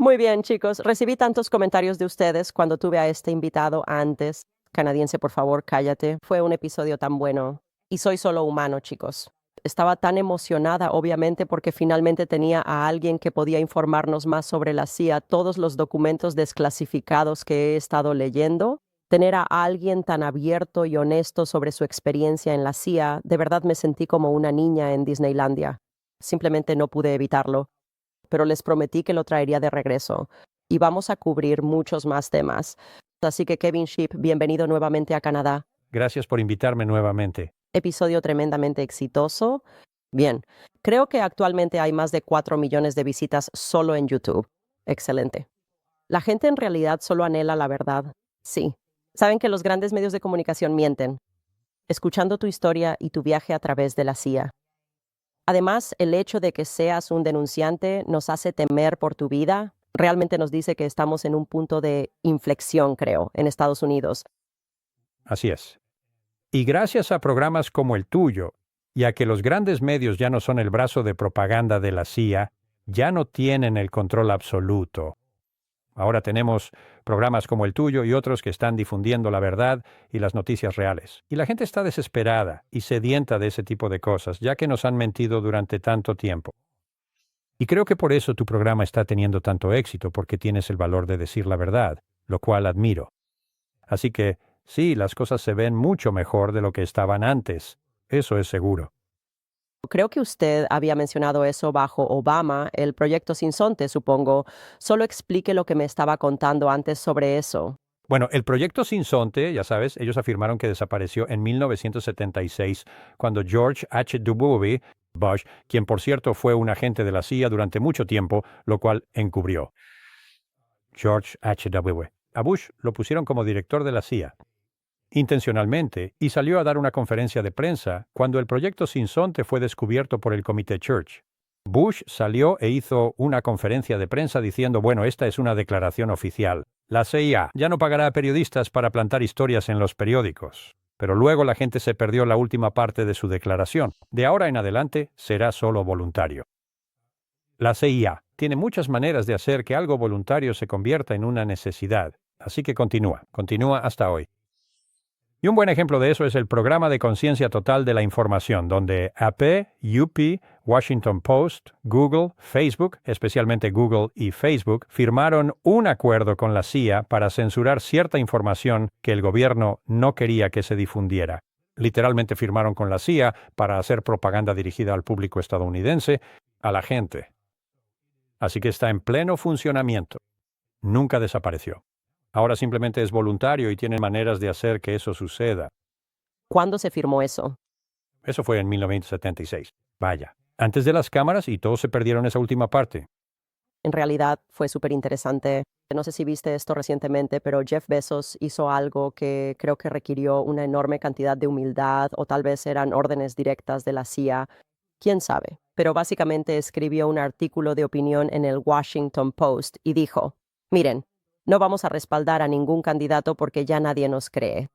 Muy bien, chicos. Recibí tantos comentarios de ustedes cuando tuve a este invitado antes. Canadiense, por favor, cállate. Fue un episodio tan bueno. Y soy solo humano, chicos. Estaba tan emocionada, obviamente, porque finalmente tenía a alguien que podía informarnos más sobre la CIA, todos los documentos desclasificados que he estado leyendo. Tener a alguien tan abierto y honesto sobre su experiencia en la CIA, de verdad me sentí como una niña en Disneylandia. Simplemente no pude evitarlo, pero les prometí que lo traería de regreso. Y vamos a cubrir muchos más temas. Así que Kevin Sheep, bienvenido nuevamente a Canadá. Gracias por invitarme nuevamente. Episodio tremendamente exitoso. Bien, creo que actualmente hay más de 4 millones de visitas solo en YouTube. Excelente. La gente en realidad solo anhela la verdad. Sí. Saben que los grandes medios de comunicación mienten. Escuchando tu historia y tu viaje a través de la CIA. Además, el hecho de que seas un denunciante nos hace temer por tu vida. Realmente nos dice que estamos en un punto de inflexión, creo, en Estados Unidos. Así es. Y gracias a programas como el tuyo, y a que los grandes medios ya no son el brazo de propaganda de la CIA, ya no tienen el control absoluto. Ahora tenemos programas como el tuyo y otros que están difundiendo la verdad y las noticias reales. Y la gente está desesperada y sedienta de ese tipo de cosas, ya que nos han mentido durante tanto tiempo. Y creo que por eso tu programa está teniendo tanto éxito, porque tienes el valor de decir la verdad, lo cual admiro. Así que, sí, las cosas se ven mucho mejor de lo que estaban antes. Eso es seguro. Creo que usted había mencionado eso bajo Obama, el proyecto Sinsonte, supongo. Solo explique lo que me estaba contando antes sobre eso. Bueno, el proyecto Sinsonte, ya sabes, ellos afirmaron que desapareció en 1976, cuando George H.W. Bush, quien por cierto fue un agente de la CIA durante mucho tiempo, lo cual encubrió. George H.W. A Bush lo pusieron como director de la CIA, intencionalmente, y salió a dar una conferencia de prensa cuando el proyecto Sinsonte fue descubierto por el Comité Church. Bush salió e hizo una conferencia de prensa diciendo, bueno, esta es una declaración oficial. La CIA ya no pagará a periodistas para plantar historias en los periódicos. Pero luego la gente se perdió la última parte de su declaración. De ahora en adelante será solo voluntario. La CIA tiene muchas maneras de hacer que algo voluntario se convierta en una necesidad. Así que continúa hasta hoy. Y un buen ejemplo de eso es el Programa de Conciencia Total de la Información, donde AP, UP, Washington Post, Google, Facebook, especialmente Google y Facebook, firmaron un acuerdo con la CIA para censurar cierta información que el gobierno no quería que se difundiera. Literalmente firmaron con la CIA para hacer propaganda dirigida al público estadounidense, a la gente. Así que está en pleno funcionamiento. Nunca desapareció. Ahora simplemente es voluntario y tienen maneras de hacer que eso suceda. ¿Cuándo se firmó eso? Eso fue en 1976. Vaya, antes de las cámaras y todos se perdieron esa última parte. En realidad fue súper interesante. No sé si viste esto recientemente, pero Jeff Bezos hizo algo que creo que requirió una enorme cantidad de humildad, o tal vez eran órdenes directas de la CIA. ¿Quién sabe? Pero básicamente escribió un artículo de opinión en el Washington Post y dijo, miren, no vamos a respaldar a ningún candidato porque ya nadie nos cree.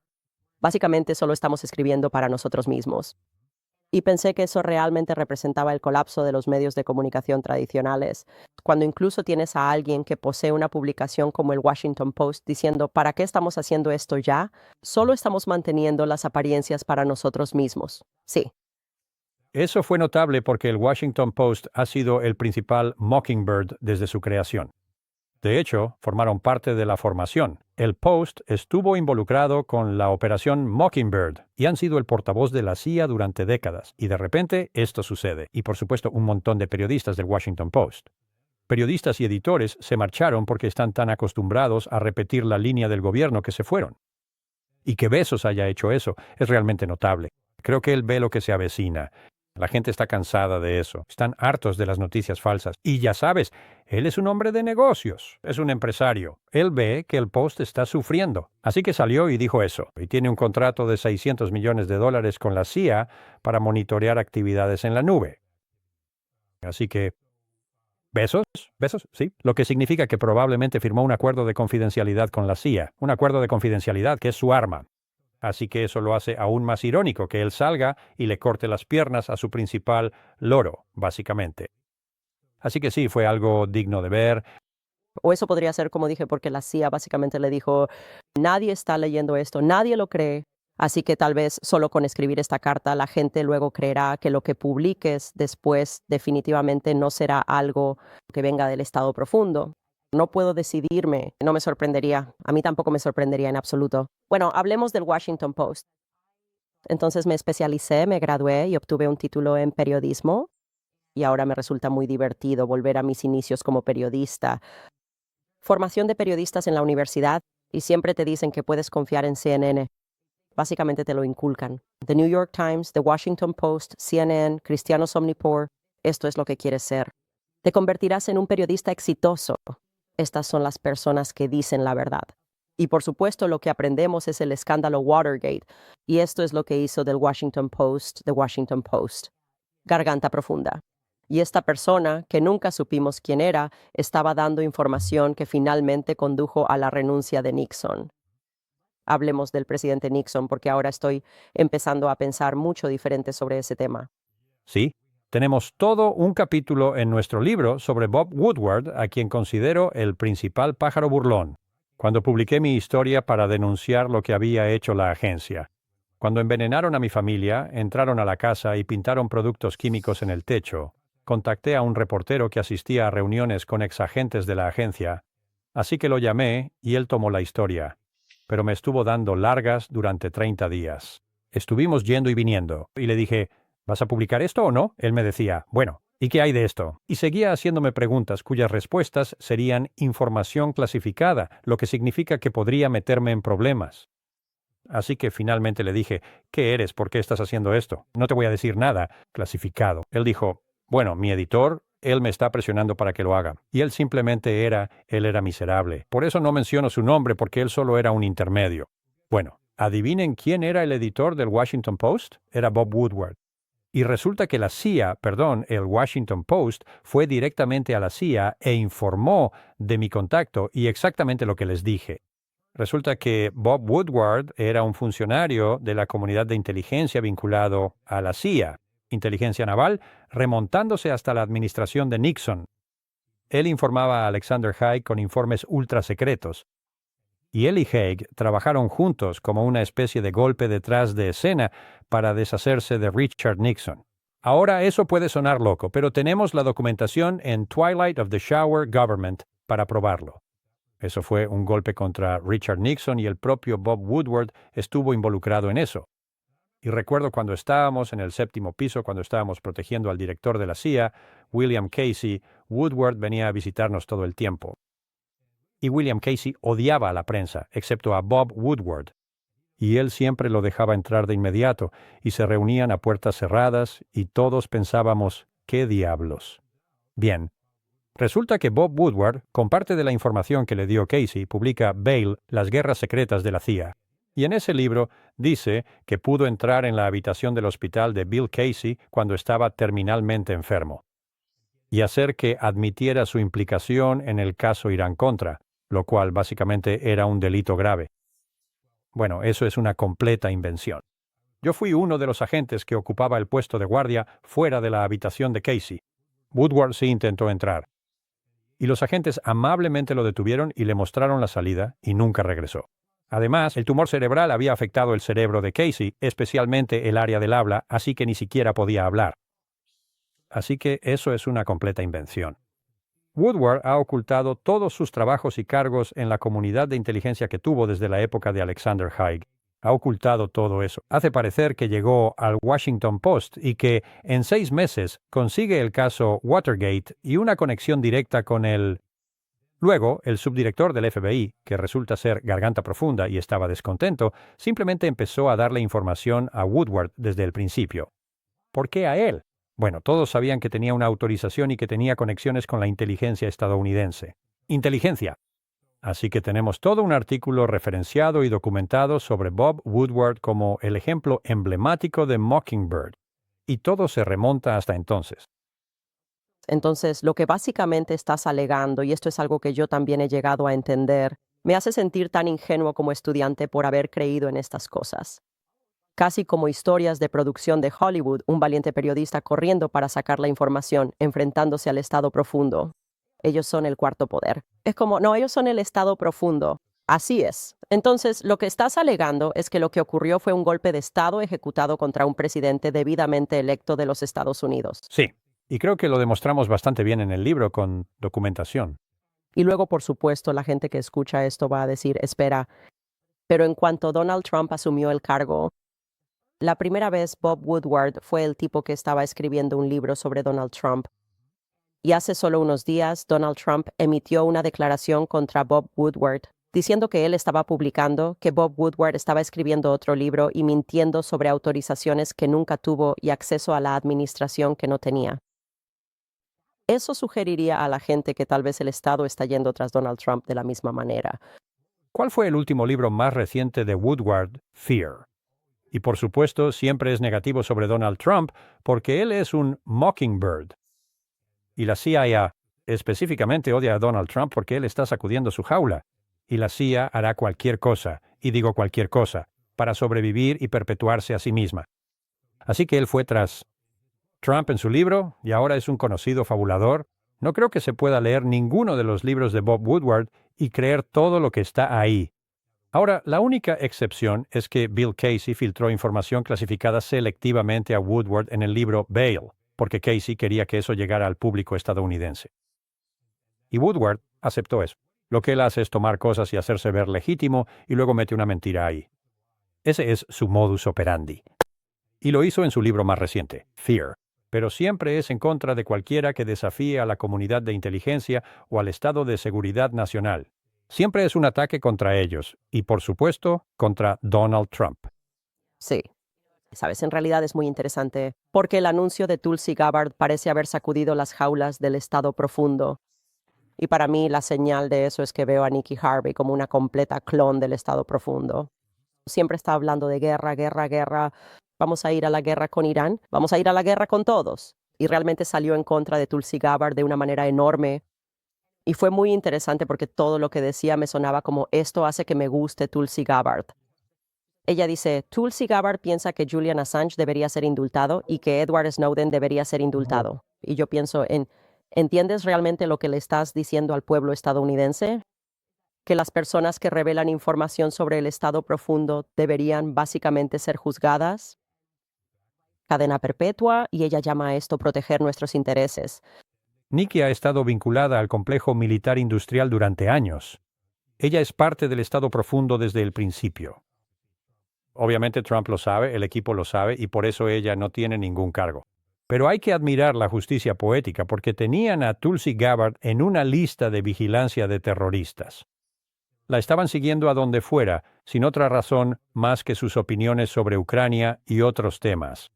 Básicamente solo estamos escribiendo para nosotros mismos. Y pensé que eso realmente representaba el colapso de los medios de comunicación tradicionales, cuando incluso tienes a alguien que posee una publicación como el Washington Post diciendo, ¿para qué estamos haciendo esto ya? Solo estamos manteniendo las apariencias para nosotros mismos. Sí. Eso fue notable porque el Washington Post ha sido el principal Mockingbird desde su creación. De hecho, formaron parte de la formación. El Post estuvo involucrado con la operación Mockingbird y han sido el portavoz de la CIA durante décadas. Y de repente esto sucede. Y por supuesto un montón de periodistas del Washington Post. Periodistas y editores se marcharon porque están tan acostumbrados a repetir la línea del gobierno que se fueron. Y que Bezos haya hecho eso es realmente notable. Creo que él ve lo que se avecina. La gente está cansada de eso. Están hartos de las noticias falsas. Y ya sabes, él es un hombre de negocios. Es un empresario. Él ve que el Post está sufriendo. Así que salió y dijo eso. Y tiene un contrato de $600 millones con la CIA para monitorear actividades en la nube. Así que, ¿Besos? Sí. Lo que significa que probablemente firmó un acuerdo de confidencialidad con la CIA. Un acuerdo de confidencialidad que es su arma. Así que eso lo hace aún más irónico que él salga y le corte las piernas a su principal loro, básicamente. Así que sí, fue algo digno de ver. O eso podría ser, como dije, porque la CIA básicamente le dijo, nadie está leyendo esto, nadie lo cree, así que tal vez solo con escribir esta carta la gente luego creerá que lo que publiques después definitivamente no será algo que venga del estado profundo. No puedo decidirme, no me sorprendería, a mí tampoco me sorprendería en absoluto. Bueno, hablemos del Washington Post. Entonces me especialicé, me gradué y obtuve un título en periodismo y ahora me resulta muy divertido volver a mis inicios como periodista. Formación de periodistas en la universidad y siempre te dicen que puedes confiar en CNN. Básicamente te lo inculcan. The New York Times, The Washington Post, CNN, Cristianos Omnipor, esto es lo que quieres ser. Te convertirás en un periodista exitoso. Estas son las personas que dicen la verdad. Y por supuesto lo que aprendemos es el escándalo Watergate, y esto es lo que hizo del Washington Post, The Washington Post. Garganta profunda. Y esta persona, que nunca supimos quién era, estaba dando información que finalmente condujo a la renuncia de Nixon. Hablemos del presidente Nixon porque ahora estoy empezando a pensar mucho diferente sobre ese tema. Sí, tenemos todo un capítulo en nuestro libro sobre Bob Woodward, a quien considero el principal pájaro burlón, cuando publiqué mi historia para denunciar lo que había hecho la agencia. Cuando envenenaron a mi familia, entraron a la casa y pintaron productos químicos en el techo, contacté a un reportero que asistía a reuniones con exagentes de la agencia, así que lo llamé y él tomó la historia, pero me estuvo dando largas durante 30 días. Estuvimos yendo y viniendo, y le dije, ¿vas a publicar esto o no? Él me decía, bueno, ¿y qué hay de esto? Y seguía haciéndome preguntas cuyas respuestas serían información clasificada, lo que significa que podría meterme en problemas. Así que finalmente le dije, ¿qué eres? ¿Por qué estás haciendo esto? No te voy a decir nada clasificado. Él dijo, bueno, mi editor, él me está presionando para que lo haga. Y él simplemente él era miserable. Por eso no menciono su nombre, porque él solo era un intermedio. Bueno, adivinen quién era el editor del Washington Post. Era Bob Woodward. Y resulta que el Washington Post, fue directamente a la CIA e informó de mi contacto y exactamente lo que les dije. Resulta que Bob Woodward era un funcionario de la comunidad de inteligencia vinculado a la CIA, inteligencia naval, remontándose hasta la administración de Nixon. Él informaba a Alexander Haig con informes ultra secretos. Y él y Haig trabajaron juntos como una especie de golpe detrás de escena para deshacerse de Richard Nixon. Ahora eso puede sonar loco, pero tenemos la documentación en Twilight of the Shower Government para probarlo. Eso fue un golpe contra Richard Nixon y el propio Bob Woodward estuvo involucrado en eso. Y recuerdo cuando estábamos en el 7º piso, cuando estábamos protegiendo al director de la CIA, William Casey, Woodward venía a visitarnos todo el tiempo. Y William Casey odiaba a la prensa, excepto a Bob Woodward. Y él siempre lo dejaba entrar de inmediato, y se reunían a puertas cerradas, y todos pensábamos, ¿qué diablos? Bien. Resulta que Bob Woodward, con parte de la información que le dio Casey, publica Bale, Las guerras secretas de la CIA. Y en ese libro dice que pudo entrar en la habitación del hospital de Bill Casey cuando estaba terminalmente enfermo, y hacer que admitiera su implicación en el caso Irán-Contra, lo cual básicamente era un delito grave. Bueno, eso es una completa invención. Yo fui uno de los agentes que ocupaba el puesto de guardia fuera de la habitación de Casey. Woodward sí intentó entrar. Y los agentes amablemente lo detuvieron y le mostraron la salida, y nunca regresó. Además, el tumor cerebral había afectado el cerebro de Casey, especialmente el área del habla, así que ni siquiera podía hablar. Así que eso es una completa invención. Woodward ha ocultado todos sus trabajos y cargos en la comunidad de inteligencia que tuvo desde la época de Alexander Haig. Ha ocultado todo eso. Hace parecer que llegó al Washington Post y que en 6 meses consigue el caso Watergate y una conexión directa con el... Luego, el subdirector del FBI, que resulta ser garganta profunda y estaba descontento, simplemente empezó a darle información a Woodward desde el principio. ¿Por qué a él? Bueno, todos sabían que tenía una autorización y que tenía conexiones con la inteligencia estadounidense. Inteligencia. Así que tenemos todo un artículo referenciado y documentado sobre Bob Woodward como el ejemplo emblemático de Mockingbird. Y todo se remonta hasta entonces. Entonces, lo que básicamente estás alegando, y esto es algo que yo también he llegado a entender, me hace sentir tan ingenuo como estudiante por haber creído en estas cosas. Casi como historias de producción de Hollywood, un valiente periodista corriendo para sacar la información, enfrentándose al estado profundo. ellos son el cuarto poder. Es como, no, ellos son el Estado profundo. Así es. Entonces, lo que estás alegando es que lo que ocurrió fue un golpe de Estado ejecutado contra un presidente debidamente electo de los Estados Unidos. Sí, y creo que lo demostramos bastante bien en el libro con documentación. Y luego, por supuesto, la gente que escucha esto va a decir, espera, pero en cuanto Donald Trump asumió el cargo, la primera vez Bob Woodward fue el tipo que estaba escribiendo un libro sobre Donald Trump. Y hace solo unos días, Donald Trump emitió una declaración contra Bob Woodward, diciendo que él estaba publicando, que Bob Woodward estaba escribiendo otro libro y mintiendo sobre autorizaciones que nunca tuvo y acceso a la administración que no tenía. Eso sugeriría a la gente que tal vez el Estado está yendo tras Donald Trump de la misma manera. ¿Cuál fue el último libro más reciente de Woodward? Fear. Y por supuesto, siempre es negativo sobre Donald Trump porque él es un mockingbird. Y la CIA específicamente odia a Donald Trump porque él está sacudiendo su jaula. Y la CIA hará cualquier cosa, y digo cualquier cosa, para sobrevivir y perpetuarse a sí misma. Así que él fue tras Trump en su libro, y ahora es un conocido fabulador. No creo que se pueda leer ninguno de los libros de Bob Woodward y creer todo lo que está ahí. Ahora, la única excepción es que Bill Casey filtró información clasificada selectivamente a Woodward en el libro Bail, porque Casey quería que eso llegara al público estadounidense. Y Woodward aceptó eso. Lo que él hace es tomar cosas y hacerse ver legítimo y luego mete una mentira ahí. Ese es su modus operandi. Y lo hizo en su libro más reciente, Fear. Pero siempre es en contra de cualquiera que desafíe a la comunidad de inteligencia o al estado de seguridad nacional. Siempre es un ataque contra ellos y, por supuesto, contra Donald Trump. Sí. Sabes, en realidad es muy interesante, porque el anuncio de Tulsi Gabbard parece haber sacudido las jaulas del Estado profundo. Y para mí la señal de eso es que veo a Nikki Haley como una completa clon del Estado profundo. Siempre está hablando de guerra, guerra, guerra. Vamos a ir a la guerra con Irán, vamos a ir a la guerra con todos. Y realmente salió en contra de Tulsi Gabbard de una manera enorme. Y fue muy interesante porque todo lo que decía me sonaba como esto hace que me guste Tulsi Gabbard. Ella dice, Tulsi Gabbard piensa que Julian Assange debería ser indultado y que Edward Snowden debería ser indultado. Y yo pienso ¿entiendes realmente lo que le estás diciendo al pueblo estadounidense? Que las personas que revelan información sobre el Estado profundo deberían básicamente ser juzgadas. Cadena perpetua, y ella llama a esto proteger nuestros intereses. Nikki ha estado vinculada al complejo militar industrial durante años. Ella es parte del Estado profundo desde el principio. Obviamente Trump lo sabe, el equipo lo sabe, y por eso ella no tiene ningún cargo. Pero hay que admirar la justicia poética porque tenían a Tulsi Gabbard en una lista de vigilancia de terroristas. La estaban siguiendo a donde fuera, sin otra razón más que sus opiniones sobre Ucrania y otros temas.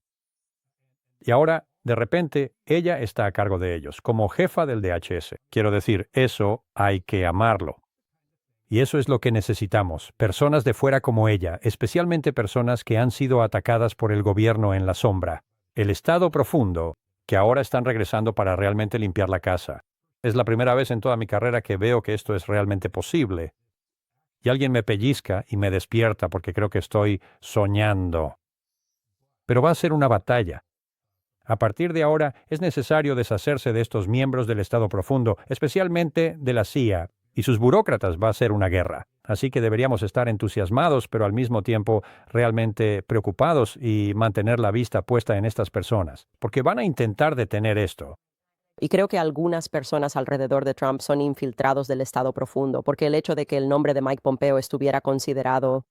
Y ahora, de repente, ella está a cargo de ellos, como jefa del DHS. Quiero decir, eso hay que amarlo. Y eso es lo que necesitamos, personas de fuera como ella, especialmente personas que han sido atacadas por el gobierno en la sombra. El Estado profundo, que ahora están regresando para realmente limpiar la casa. Es la primera vez en toda mi carrera que veo que esto es realmente posible. Y alguien me pellizca y me despierta porque creo que estoy soñando. Pero va a ser una batalla. A partir de ahora es necesario deshacerse de estos miembros del Estado profundo, especialmente de la CIA, y sus burócratas. Va a ser una guerra. Así que deberíamos estar entusiasmados, pero al mismo tiempo realmente preocupados y mantener la vista puesta en estas personas, porque van a intentar detener esto. Y creo que algunas personas alrededor de Trump son infiltrados del Estado profundo, porque el hecho de que el nombre de Mike Pompeo estuviera considerado,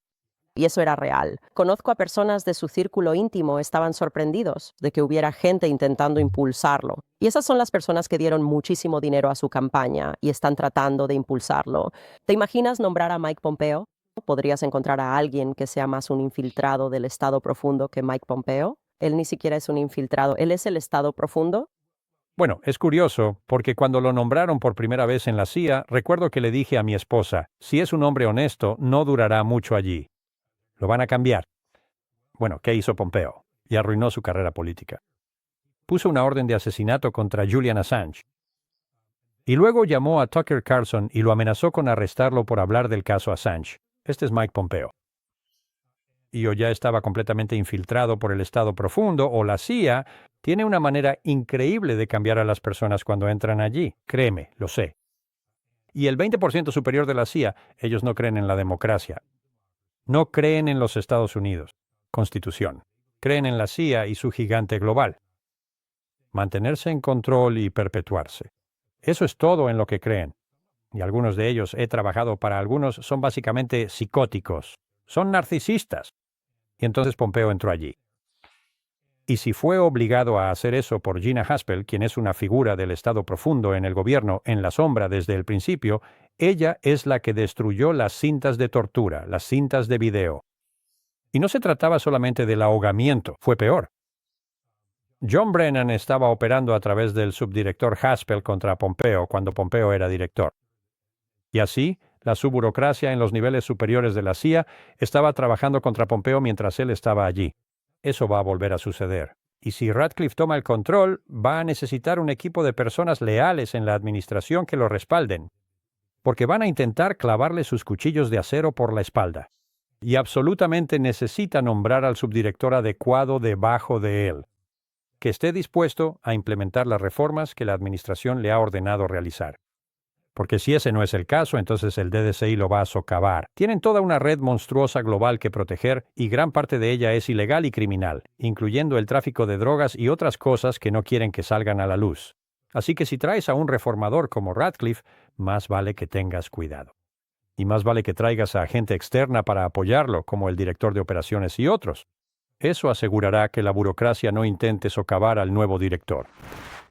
y eso era real. Conozco a personas de su círculo íntimo estaban sorprendidos de que hubiera gente intentando impulsarlo. Y esas son las personas que dieron muchísimo dinero a su campaña y están tratando de impulsarlo. ¿Te imaginas nombrar a Mike Pompeo? ¿Podrías encontrar a alguien que sea más un infiltrado del Estado profundo que Mike Pompeo? Él ni siquiera es un infiltrado, él es el Estado profundo. Bueno, es curioso, porque cuando lo nombraron por primera vez en la CIA, recuerdo que le dije a mi esposa, si es un hombre honesto, no durará mucho allí. Lo van a cambiar. Bueno, ¿qué hizo Pompeo? Y arruinó su carrera política. Puso una orden de asesinato contra Julian Assange. Y luego llamó a Tucker Carlson y lo amenazó con arrestarlo por hablar del caso Assange. Este es Mike Pompeo. y o ya estaba completamente infiltrado por el Estado profundo o la CIA, tiene una manera increíble de cambiar a las personas cuando entran allí. Créeme, lo sé. Y el 20% superior de la CIA, ellos no creen en la democracia. No creen en los Estados Unidos, Constitución. Creen en la CIA y su gigante global. Mantenerse en control y perpetuarse. Eso es todo en lo que creen. Y algunos de ellos he trabajado para algunos son básicamente psicóticos. Son narcisistas. Y entonces Pompeo entró allí. Y si fue obligado a hacer eso por Gina Haspel, quien es una figura del Estado profundo en el gobierno en la sombra desde el principio, ella es la que destruyó las cintas de tortura, las cintas de video. Y no se trataba solamente del ahogamiento, fue peor. John Brennan estaba operando a través del subdirector Haspel contra Pompeo cuando Pompeo era director. Y así, la subburocracia en los niveles superiores de la CIA estaba trabajando contra Pompeo mientras él estaba allí. Eso va a volver a suceder. Y si Ratcliffe toma el control, va a necesitar un equipo de personas leales en la administración que lo respalden, porque van a intentar clavarle sus cuchillos de acero por la espalda. Y absolutamente necesita nombrar al subdirector adecuado debajo de él, que esté dispuesto a implementar las reformas que la administración le ha ordenado realizar. Porque si ese no es el caso, entonces el DDCI lo va a socavar. Tienen toda una red monstruosa global que proteger y gran parte de ella es ilegal y criminal, incluyendo el tráfico de drogas y otras cosas que no quieren que salgan a la luz. Así que si traes a un reformador como Ratcliffe, más vale que tengas cuidado. Y más vale que traigas a gente externa para apoyarlo, como el director de operaciones y otros. Eso asegurará que la burocracia no intente socavar al nuevo director.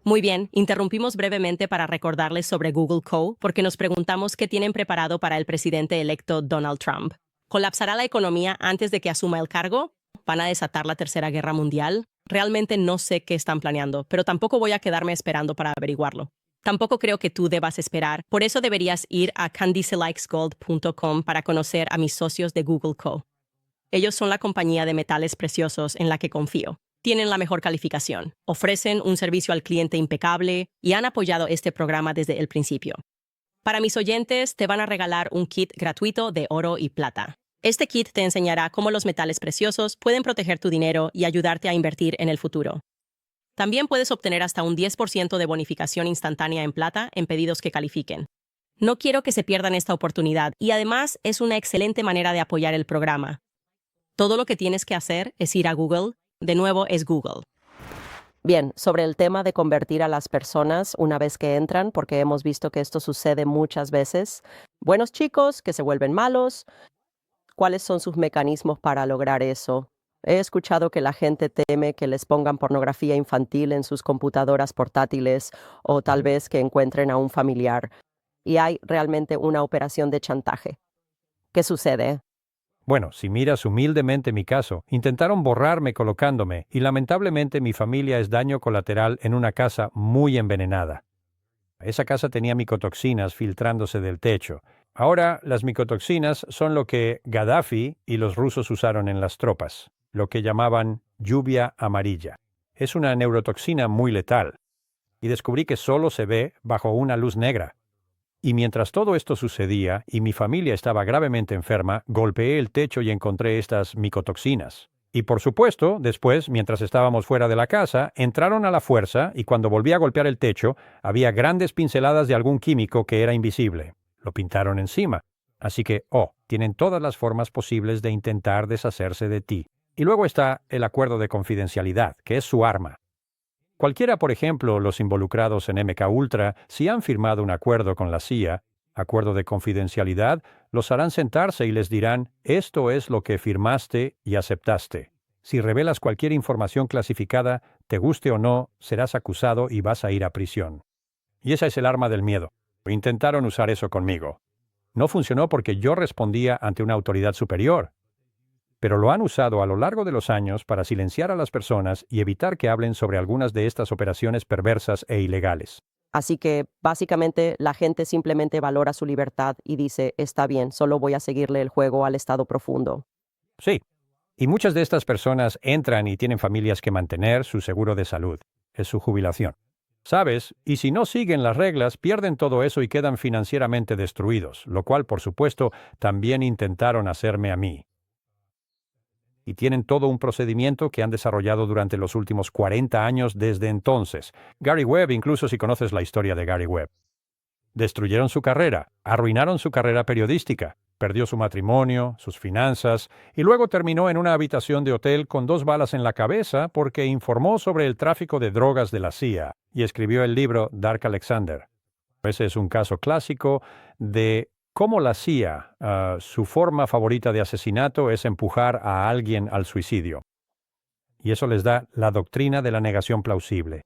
Muy bien, interrumpimos brevemente para recordarles sobre Google Co., porque nos preguntamos qué tienen preparado para el presidente electo Donald Trump. ¿Colapsará la economía antes de que asuma el cargo? ¿Van a desatar la Tercera Guerra Mundial? Realmente no sé qué están planeando, pero tampoco voy a quedarme esperando para averiguarlo. Tampoco creo que tú debas esperar, por eso deberías ir a candicelikesgold.com para conocer a mis socios de Google Co. Ellos son la compañía de metales preciosos en la que confío. Tienen la mejor calificación, ofrecen un servicio al cliente impecable y han apoyado este programa desde el principio. Para mis oyentes, te van a regalar un kit gratuito de oro y plata. Este kit te enseñará cómo los metales preciosos pueden proteger tu dinero y ayudarte a invertir en el futuro. También puedes obtener hasta un 10% de bonificación instantánea en plata en pedidos que califiquen. No quiero que se pierdan esta oportunidad y además es una excelente manera de apoyar el programa. Todo lo que tienes que hacer es ir a Google. De nuevo, es Google. Bien, sobre el tema de convertir a las personas una vez que entran, porque hemos visto que esto sucede muchas veces. Buenos chicos que se vuelven malos. ¿Cuáles son sus mecanismos para lograr eso? He escuchado que la gente teme que les pongan pornografía infantil en sus computadoras portátiles o tal vez que encuentren a un familiar. Y hay realmente una operación de chantaje. ¿Qué sucede? Bueno, si miras humildemente mi caso, intentaron borrarme colocándome y lamentablemente mi familia es daño colateral en una casa muy envenenada. Esa casa tenía micotoxinas filtrándose del techo. Ahora las micotoxinas son lo que Gaddafi y los rusos usaron en las tropas, lo que llamaban lluvia amarilla. Es una neurotoxina muy letal. Y descubrí que solo se ve bajo una luz negra. Y mientras todo esto sucedía y mi familia estaba gravemente enferma, golpeé el techo y encontré estas micotoxinas. Y por supuesto, después, mientras estábamos fuera de la casa, entraron a la fuerza y cuando volví a golpear el techo, había grandes pinceladas de algún químico que era invisible. Lo pintaron encima. Así que, tienen todas las formas posibles de intentar deshacerse de ti. Y luego está el acuerdo de confidencialidad, que es su arma. Cualquiera, por ejemplo, los involucrados en MK Ultra, si han firmado un acuerdo con la CIA, acuerdo de confidencialidad, los harán sentarse y les dirán, esto es lo que firmaste y aceptaste. Si revelas cualquier información clasificada, te guste o no, serás acusado y vas a ir a prisión. Y esa es el arma del miedo. Intentaron usar eso conmigo. No funcionó porque yo respondía ante una autoridad superior. Pero lo han usado a lo largo de los años para silenciar a las personas y evitar que hablen sobre algunas de estas operaciones perversas e ilegales. Así que, básicamente, la gente simplemente valora su libertad y dice, está bien, solo voy a seguirle el juego al Estado profundo. Sí. Y muchas de estas personas entran y tienen familias que mantener, su seguro de salud. Es su jubilación. ¿Sabes? Y si no siguen las reglas, pierden todo eso y quedan financieramente destruidos, lo cual, por supuesto, también intentaron hacerme a mí. y tienen todo un procedimiento que han desarrollado durante los últimos 40 años desde entonces. Gary Webb, incluso si conoces la historia de Gary Webb. Destruyeron su carrera, arruinaron su carrera periodística, perdió su matrimonio, sus finanzas, y luego terminó en una habitación de hotel con 2 balas en la cabeza porque informó sobre el tráfico de drogas de la CIA y escribió el libro Dark Alexander. Ese es un caso clásico de cómo la CIA, su forma favorita de asesinato es empujar a alguien al suicidio. Y eso les da la doctrina de la negación plausible.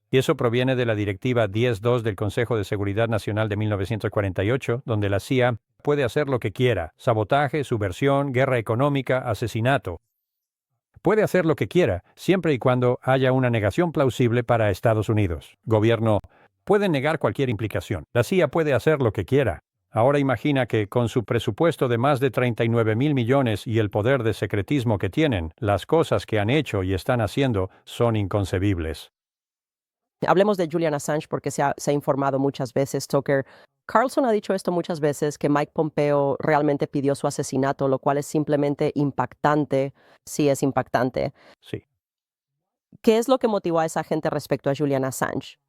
Y eso proviene de la Directiva 10.2 del Consejo de Seguridad Nacional de 1948, donde la CIA puede hacer lo que quiera: sabotaje, subversión, guerra económica, asesinato. Puede hacer lo que quiera, siempre y cuando haya una negación plausible para Estados Unidos. Gobierno puede negar cualquier implicación. La CIA puede hacer lo que quiera. Ahora imagina que con su presupuesto de más de 39,000 millones y el poder de secretismo que tienen, las cosas que han hecho y están haciendo son inconcebibles. Hablemos de Julian Assange porque se ha informado muchas veces, Tucker. Carlson ha dicho esto muchas veces, que Mike Pompeo realmente pidió su asesinato, lo cual es simplemente impactante. Sí, es impactante. Sí. ¿Qué es lo que motivó a esa gente respecto a Julian Assange?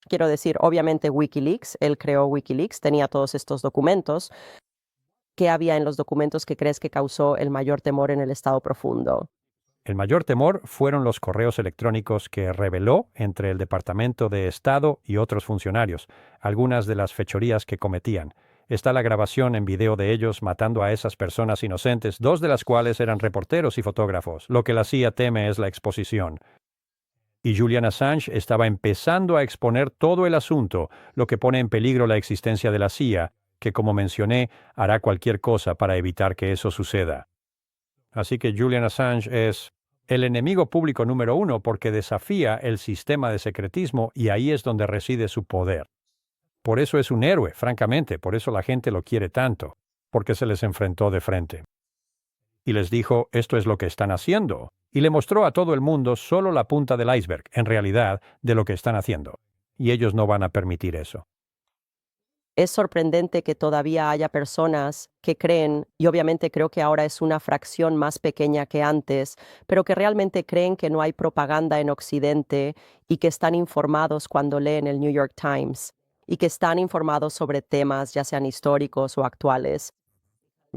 Quiero decir, obviamente Wikileaks, él creó Wikileaks, tenía todos estos documentos. ¿Qué había en los documentos que crees que causó el mayor temor en el Estado profundo? El mayor temor fueron los correos electrónicos que reveló entre el Departamento de Estado y otros funcionarios, algunas de las fechorías que cometían. Está la grabación en video de ellos matando a esas personas inocentes, 2 de las cuales eran reporteros y fotógrafos. Lo que la CIA teme es la exposición. Y Julian Assange estaba empezando a exponer todo el asunto, lo que pone en peligro la existencia de la CIA, que, como mencioné, hará cualquier cosa para evitar que eso suceda. Así que Julian Assange es el enemigo público número 1 porque desafía el sistema de secretismo y ahí es donde reside su poder. Por eso es un héroe, francamente, por eso la gente lo quiere tanto, porque se les enfrentó de frente. Y les dijo, esto es lo que están haciendo, y le mostró a todo el mundo solo la punta del iceberg, en realidad, de lo que están haciendo. Y ellos no van a permitir eso. Es sorprendente que todavía haya personas que creen, y obviamente creo que ahora es una fracción más pequeña que antes, pero que realmente creen que no hay propaganda en Occidente y que están informados cuando leen el New York Times y que están informados sobre temas ya sean históricos o actuales,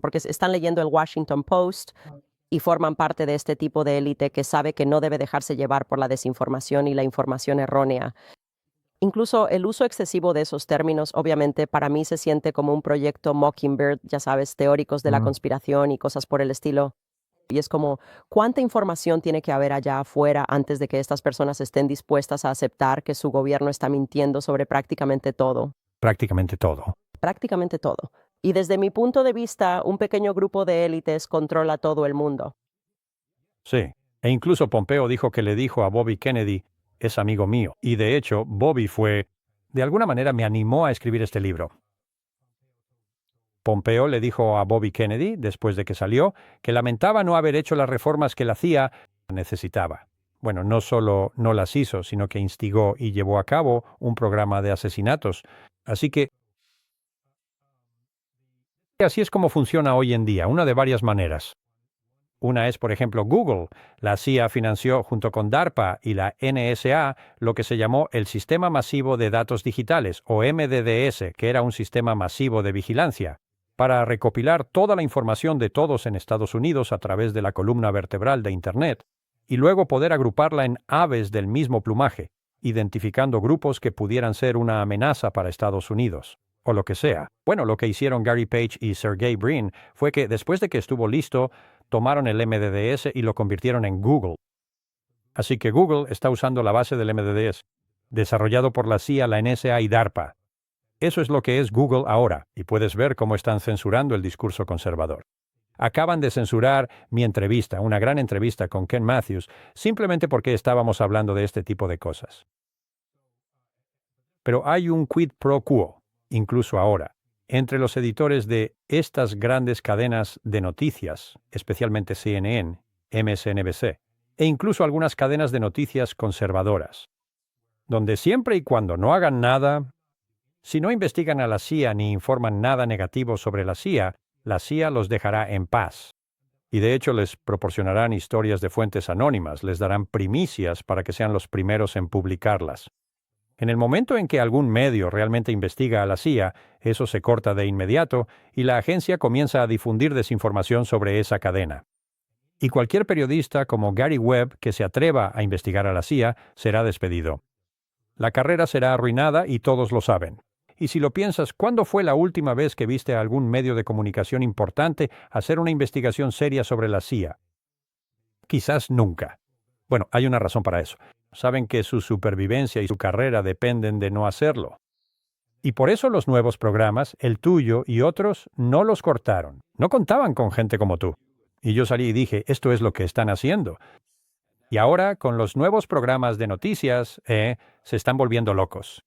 porque están leyendo el Washington Post y forman parte de este tipo de élite que sabe que no debe dejarse llevar por la desinformación y la información errónea. Incluso el uso excesivo de esos términos, obviamente, para mí se siente como un proyecto Mockingbird, ya sabes, teóricos de la conspiración y cosas por el estilo. Y es como, ¿cuánta información tiene que haber allá afuera antes de que estas personas estén dispuestas a aceptar que su gobierno está mintiendo sobre prácticamente todo? Prácticamente todo. Prácticamente todo. Y desde mi punto de vista, un pequeño grupo de élites controla todo el mundo. Sí. E incluso Pompeo dijo que le dijo a Bobby Kennedy, es amigo mío. Y de hecho, Bobby de alguna manera me animó a escribir este libro. Pompeo le dijo a Bobby Kennedy, después de que salió, que lamentaba no haber hecho las reformas que la CIA necesitaba. Bueno, no solo no las hizo, sino que instigó y llevó a cabo un programa de asesinatos. Así que así es como funciona hoy en día, una de varias maneras. Una es, por ejemplo, Google. La CIA financió junto con DARPA y la NSA lo que se llamó el Sistema Masivo de Datos Digitales, o MDDS, que era un sistema masivo de vigilancia, para recopilar toda la información de todos en Estados Unidos a través de la columna vertebral de Internet, y luego poder agruparla en aves del mismo plumaje, identificando grupos que pudieran ser una amenaza para Estados Unidos, o lo que sea. Bueno, lo que hicieron Gary Page y Sergey Brin fue que después de que estuvo listo, tomaron el MDDS y lo convirtieron en Google. Así que Google está usando la base del MDDS, desarrollado por la CIA, la NSA y DARPA. Eso es lo que es Google ahora, y puedes ver cómo están censurando el discurso conservador. Acaban de censurar mi entrevista, una gran entrevista con Ken Matthews, simplemente porque estábamos hablando de este tipo de cosas. Pero hay un quid pro quo, incluso ahora, entre los editores de estas grandes cadenas de noticias, especialmente CNN, MSNBC, e incluso algunas cadenas de noticias conservadoras, donde siempre y cuando no hagan nada, si no investigan a la CIA ni informan nada negativo sobre la CIA los dejará en paz. Y de hecho les proporcionarán historias de fuentes anónimas, les darán primicias para que sean los primeros en publicarlas. En el momento en que algún medio realmente investiga a la CIA, eso se corta de inmediato y la agencia comienza a difundir desinformación sobre esa cadena. Y cualquier periodista como Gary Webb que se atreva a investigar a la CIA será despedido. La carrera será arruinada y todos lo saben. Y si lo piensas, ¿cuándo fue la última vez que viste a algún medio de comunicación importante hacer una investigación seria sobre la CIA? Quizás nunca. Bueno, hay una razón para eso. Saben que su supervivencia y su carrera dependen de no hacerlo. Y por eso los nuevos programas, el tuyo y otros, no los cortaron. No contaban con gente como tú. Y yo salí y dije, esto es lo que están haciendo. Y ahora, con los nuevos programas de noticias, se están volviendo locos.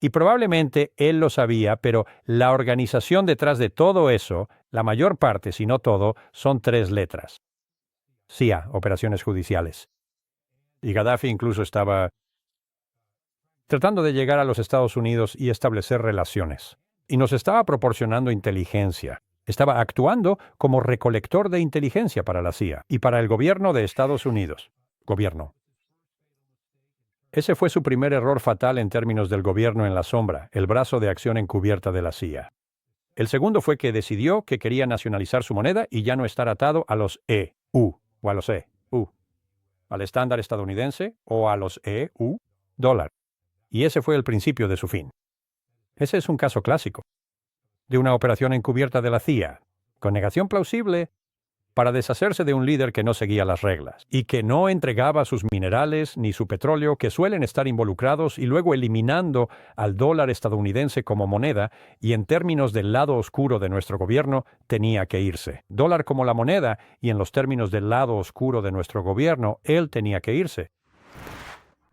Y probablemente él lo sabía, pero la organización detrás de todo eso, la mayor parte, si no todo, son 3 letras. CIA, operaciones judiciales. Y Gaddafi incluso estaba tratando de llegar a los Estados Unidos y establecer relaciones. Y nos estaba proporcionando inteligencia. Estaba actuando como recolector de inteligencia para la CIA y para el gobierno de Estados Unidos. Gobierno. Ese fue su primer error fatal en términos del gobierno en la sombra, el brazo de acción encubierta de la CIA. El segundo fue que decidió que quería nacionalizar su moneda y ya no estar atado a los EU o a los EU, al estándar estadounidense o a los EU, dólar. Y ese fue el principio de su fin. Ese es un caso clásico de una operación encubierta de la CIA, con negación plausible, para deshacerse de un líder que no seguía las reglas y que no entregaba sus minerales ni su petróleo, que suelen estar involucrados, y luego eliminando al dólar estadounidense como moneda, y en términos del lado oscuro de nuestro gobierno, tenía que irse. Dólar como la moneda, y en los términos del lado oscuro de nuestro gobierno, él tenía que irse.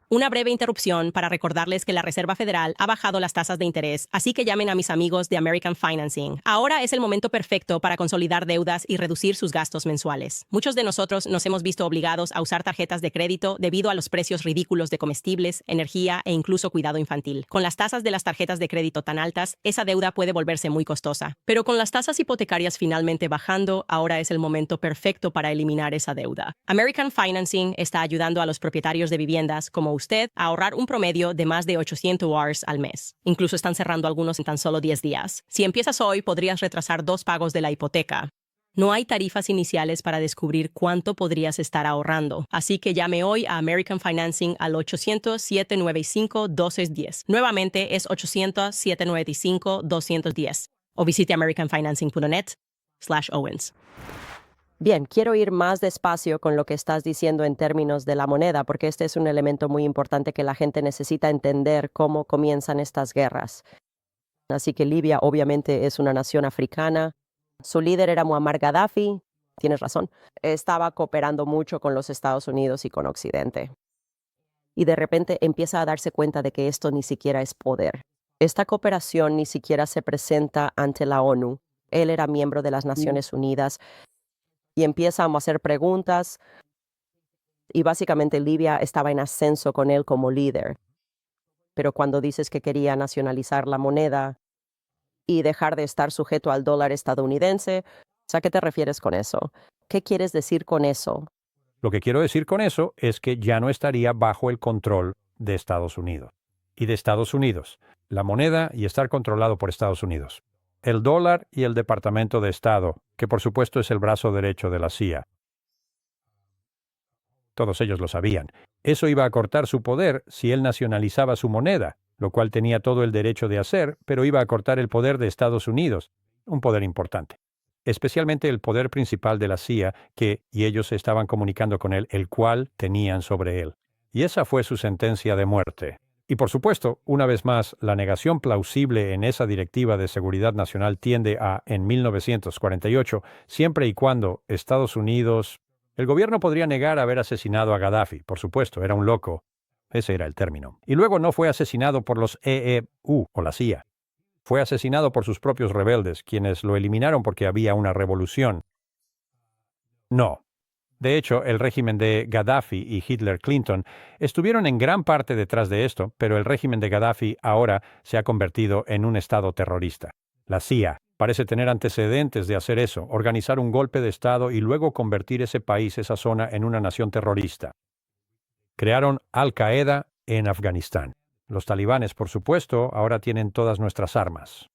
Una breve interrupción para recordarles que la Reserva Federal ha bajado las tasas de interés, así que llamen a mis amigos de American Financing. Ahora es el momento perfecto para consolidar deudas y reducir sus gastos mensuales. Muchos de nosotros nos hemos visto obligados a usar tarjetas de crédito debido a los precios ridículos de comestibles, energía e incluso cuidado infantil. Con las tasas de las tarjetas de crédito tan altas, esa deuda puede volverse muy costosa. Pero con las tasas hipotecarias finalmente bajando, ahora es el momento perfecto para eliminar esa deuda. American Financing está ayudando a los propietarios de viviendas como usted a ahorrar un promedio de más de $800 al mes. Incluso están cerrando algunos en tan solo 10 días. Si empiezas hoy, podrías retrasar 2 pagos de la hipoteca. No hay tarifas iniciales para descubrir cuánto podrías estar ahorrando, así que llame hoy a American Financing al 800-795-1210. Nuevamente es 800-795-210 o visite americanfinancing.net/Owens. Bien, quiero ir más despacio con lo que estás diciendo en términos de la moneda, porque este es un elemento muy importante que la gente necesita entender cómo comienzan estas guerras. Así que Libia obviamente es una nación africana. Su líder era Muammar Gaddafi, tienes razón, estaba cooperando mucho con los Estados Unidos y con Occidente. Y de repente empieza a darse cuenta de que esto ni siquiera es poder. Esta cooperación ni siquiera se presenta ante la ONU. Él era miembro de las Naciones Unidas. Y empieza a hacer preguntas, y básicamente Libia estaba en ascenso con él como líder. Pero cuando dices que quería nacionalizar la moneda y dejar de estar sujeto al dólar estadounidense, ¿a qué te refieres con eso? ¿Qué quieres decir con eso? Lo que quiero decir con eso es que ya no estaría bajo el control de Estados Unidos. Y de Estados Unidos, la moneda y estar controlado por Estados Unidos. El dólar y el Departamento de Estado, que por supuesto es el brazo derecho de la CIA. Todos ellos lo sabían. Eso iba a cortar su poder si él nacionalizaba su moneda, lo cual tenía todo el derecho de hacer, pero iba a cortar el poder de Estados Unidos, un poder importante. Especialmente el poder principal de la CIA, y ellos se estaban comunicando con él, el cual tenían sobre él. Y esa fue su sentencia de muerte. Y por supuesto, una vez más, la negación plausible en esa Directiva de Seguridad Nacional tiende a, en 1948, siempre y cuando Estados Unidos... El gobierno podría negar haber asesinado a Gaddafi, por supuesto, era un loco. Ese era el término. Y luego no fue asesinado por los EU o la CIA. Fue asesinado por sus propios rebeldes, quienes lo eliminaron porque había una revolución. No. De hecho, el régimen de Gaddafi y Hitler Clinton estuvieron en gran parte detrás de esto, pero el régimen de Gaddafi ahora se ha convertido en un estado terrorista. La CIA parece tener antecedentes de hacer eso, organizar un golpe de estado y luego convertir ese país, esa zona, en una nación terrorista. Crearon Al-Qaeda en Afganistán. Los talibanes, por supuesto, ahora tienen todas nuestras armas.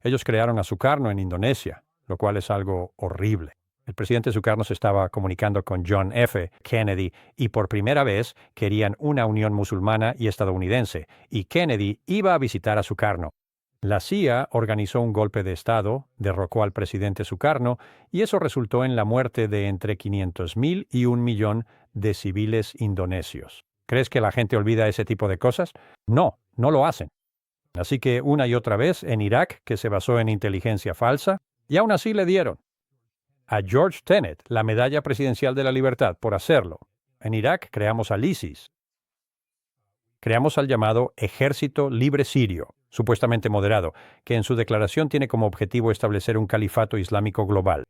Ellos crearon a Sukarno en Indonesia, lo cual es algo horrible. El presidente Sukarno se estaba comunicando con John F. Kennedy y por primera vez querían una unión musulmana y estadounidense, y Kennedy iba a visitar a Sukarno. La CIA organizó un golpe de Estado, derrocó al presidente Sukarno, y eso resultó en la muerte de entre 500,000 y 1,000,000 de civiles indonesios. ¿Crees que la gente olvida ese tipo de cosas? No, no lo hacen. Así que una y otra vez en Irak, que se basó en inteligencia falsa, y aún así le dieron a George Tenet la Medalla Presidencial de la Libertad por hacerlo. En Irak creamos al ISIS. Creamos al llamado Ejército Libre Sirio, supuestamente moderado, que en su declaración tiene como objetivo establecer un califato islámico global.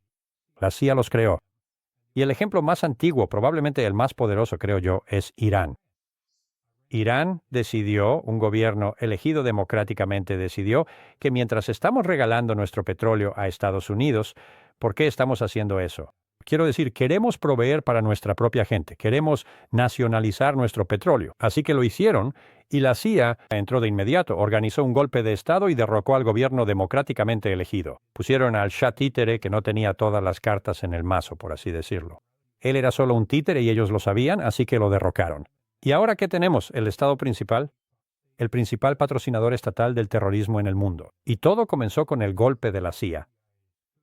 La CIA los creó. Y el ejemplo más antiguo, probablemente el más poderoso, creo yo, es Irán. Irán decidió, un gobierno elegido democráticamente decidió, que mientras estamos regalando nuestro petróleo a Estados Unidos, ¿por qué estamos haciendo eso? Quiero decir, queremos proveer para nuestra propia gente, queremos nacionalizar nuestro petróleo. Así que lo hicieron y la CIA entró de inmediato, organizó un golpe de Estado y derrocó al gobierno democráticamente elegido. Pusieron al Shah títere que no tenía todas las cartas en el mazo, por así decirlo. Él era solo un títere y ellos lo sabían, así que lo derrocaron. ¿Y ahora qué tenemos? ¿El Estado principal? El principal patrocinador estatal del terrorismo en el mundo. Y todo comenzó con el golpe de la CIA.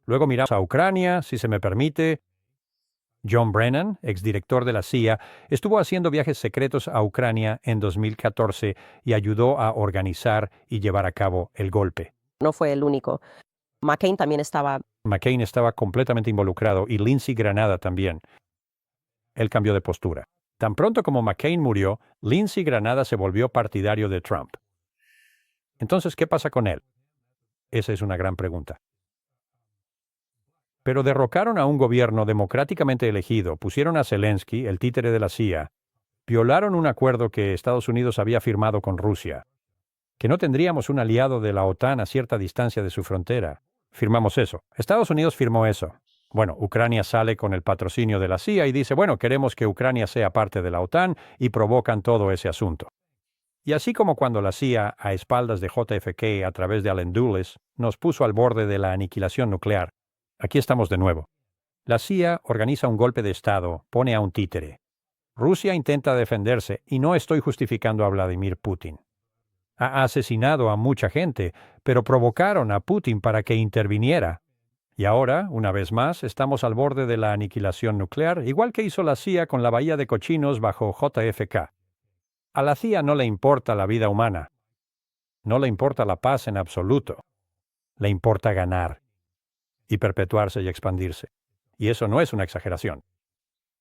Luego miramos a Ucrania, si se me permite. John Brennan, exdirector de la CIA, estuvo haciendo viajes secretos a Ucrania en 2014 y ayudó a organizar y llevar a cabo el golpe. No fue el único. McCain también estaba. McCain estaba completamente involucrado y Lindsey Granada también. Él cambió de postura. Tan pronto como McCain murió, Lindsey Granada se volvió partidario de Trump. Entonces, ¿qué pasa con él? Esa es una gran pregunta. Pero derrocaron a un gobierno democráticamente elegido, pusieron a Zelensky, el títere de la CIA, violaron un acuerdo que Estados Unidos había firmado con Rusia, que no tendríamos un aliado de la OTAN a cierta distancia de su frontera. Firmamos eso. Estados Unidos firmó eso. Bueno, Ucrania sale con el patrocinio de la CIA y dice, bueno, queremos que Ucrania sea parte de la OTAN y provocan todo ese asunto. Y así como cuando la CIA, a espaldas de JFK a través de Allen Dulles, nos puso al borde de la aniquilación nuclear, aquí estamos de nuevo. La CIA organiza un golpe de Estado, pone a un títere. Rusia intenta defenderse y no estoy justificando a Vladimir Putin. Ha asesinado a mucha gente, pero provocaron a Putin para que interviniera. Y ahora, una vez más, estamos al borde de la aniquilación nuclear, igual que hizo la CIA con la Bahía de Cochinos bajo JFK. A la CIA no le importa la vida humana. No le importa la paz en absoluto. Le importa ganar y perpetuarse y expandirse. Y eso no es una exageración.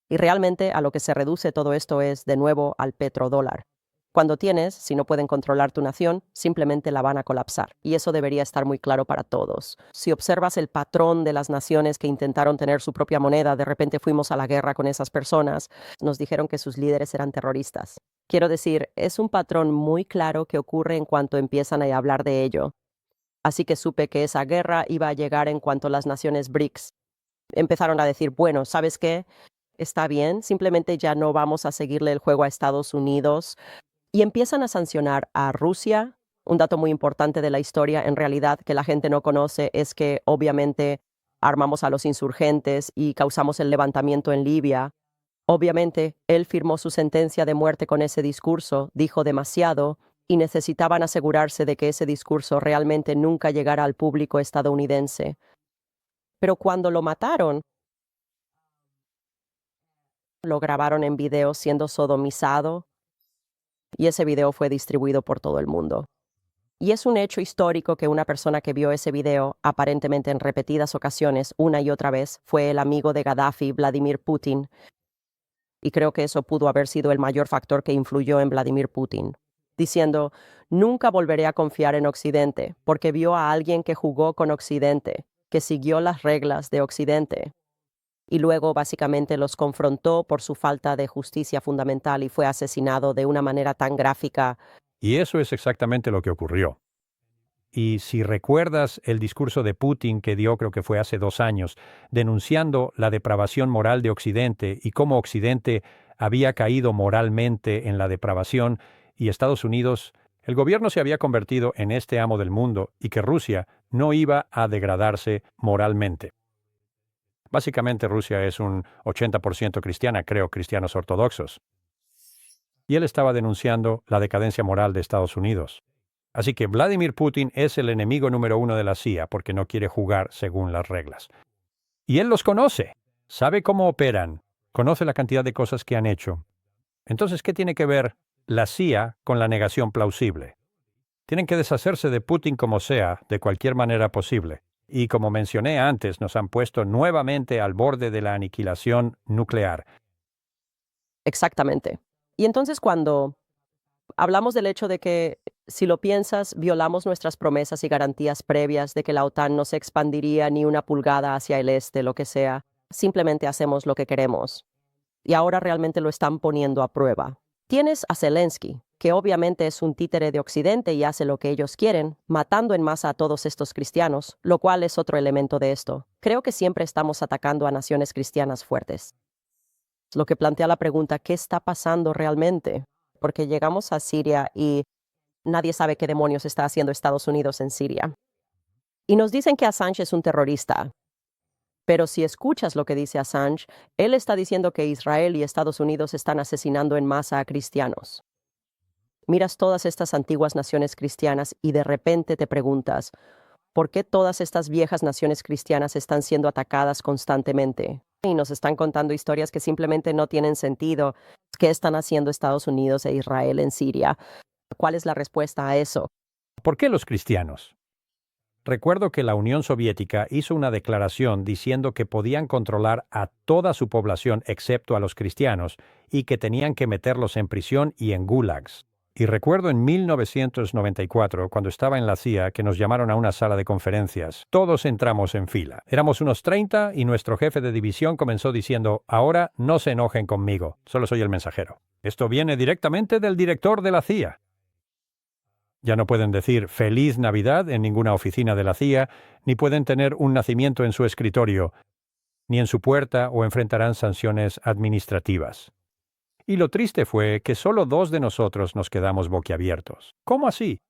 Y realmente a lo que se reduce todo esto es, de nuevo, al petrodólar. Cuando tienes, si no pueden controlar tu nación, simplemente la van a colapsar. Y eso debería estar muy claro para todos. Si observas el patrón de las naciones que intentaron tener su propia moneda, de repente fuimos a la guerra con esas personas, nos dijeron que sus líderes eran terroristas. Quiero decir, es un patrón muy claro que ocurre en cuanto empiezan a hablar de ello. Así que supe que esa guerra iba a llegar en cuanto las naciones BRICS empezaron a decir, bueno, ¿sabes qué? Está bien, simplemente ya no vamos a seguirle el juego a Estados Unidos. Y empiezan a sancionar a Rusia. Un dato muy importante de la historia, en realidad, que la gente no conoce, es que obviamente armamos a los insurgentes y causamos el levantamiento en Libia. Obviamente, él firmó su sentencia de muerte con ese discurso, dijo demasiado, y necesitaban asegurarse de que ese discurso realmente nunca llegara al público estadounidense. Pero cuando lo mataron, lo grabaron en video siendo sodomizado, y ese video fue distribuido por todo el mundo. Y es un hecho histórico que una persona que vio ese video, aparentemente en repetidas ocasiones, una y otra vez, fue el amigo de Gaddafi, Vladimir Putin. Y creo que eso pudo haber sido el mayor factor que influyó en Vladimir Putin, diciendo, nunca volveré a confiar en Occidente, porque vio a alguien que jugó con Occidente, que siguió las reglas de Occidente. Y luego básicamente los confrontó por su falta de justicia fundamental y fue asesinado de una manera tan gráfica. Y eso es exactamente lo que ocurrió. Y si recuerdas el discurso de Putin que dio, creo que fue hace 2 años, denunciando la depravación moral de Occidente y cómo Occidente había caído moralmente en la depravación y Estados Unidos, el gobierno se había convertido en este amo del mundo y que Rusia no iba a degradarse moralmente. Básicamente Rusia es un 80% cristiana, creo, cristianos ortodoxos. Y él estaba denunciando la decadencia moral de Estados Unidos. Así que Vladimir Putin es el enemigo número 1 de la CIA porque no quiere jugar según las reglas. Y él los conoce, sabe cómo operan, conoce la cantidad de cosas que han hecho. Entonces, ¿qué tiene que ver la CIA con la negación plausible? Tienen que deshacerse de Putin como sea, de cualquier manera posible. Y como mencioné antes, nos han puesto nuevamente al borde de la aniquilación nuclear. Exactamente. Y entonces cuando Hablamos del hecho de que, si lo piensas, violamos nuestras promesas y garantías previas de que la OTAN no se expandiría ni una pulgada hacia el este, lo que sea. Simplemente hacemos lo que queremos. Y ahora realmente lo están poniendo a prueba. Tienes a Zelensky, que obviamente es un títere de Occidente y hace lo que ellos quieren, matando en masa a todos estos cristianos, lo cual es otro elemento de esto. Creo que siempre estamos atacando a naciones cristianas fuertes. Lo que plantea la pregunta, ¿qué está pasando realmente? Porque llegamos a Siria y nadie sabe qué demonios está haciendo Estados Unidos en Siria. Y nos dicen que Assange es un terrorista. Pero si escuchas lo que dice Assange, él está diciendo que Israel y Estados Unidos están asesinando en masa a cristianos. Miras todas estas antiguas naciones cristianas y de repente te preguntas, ¿por qué todas estas viejas naciones cristianas están siendo atacadas constantemente? Y nos están contando historias que simplemente no tienen sentido. ¿Qué están haciendo Estados Unidos e Israel en Siria? ¿Cuál es la respuesta a eso? ¿Por qué los cristianos? Recuerdo que la Unión Soviética hizo una declaración diciendo que podían controlar a toda su población excepto a los cristianos y que tenían que meterlos en prisión y en gulags. Y recuerdo en 1994, cuando estaba en la CIA, que nos llamaron a una sala de conferencias. Todos entramos en fila. Éramos unos 30 y nuestro jefe de división comenzó diciendo, ahora no se enojen conmigo, solo soy el mensajero. Esto viene directamente del director de la CIA. Ya no pueden decir Feliz Navidad en ninguna oficina de la CIA, ni pueden tener un nacimiento en su escritorio, ni en su puerta o enfrentarán sanciones administrativas. Y lo triste fue que solo 2 de nosotros nos quedamos boquiabiertos. ¿Cómo así?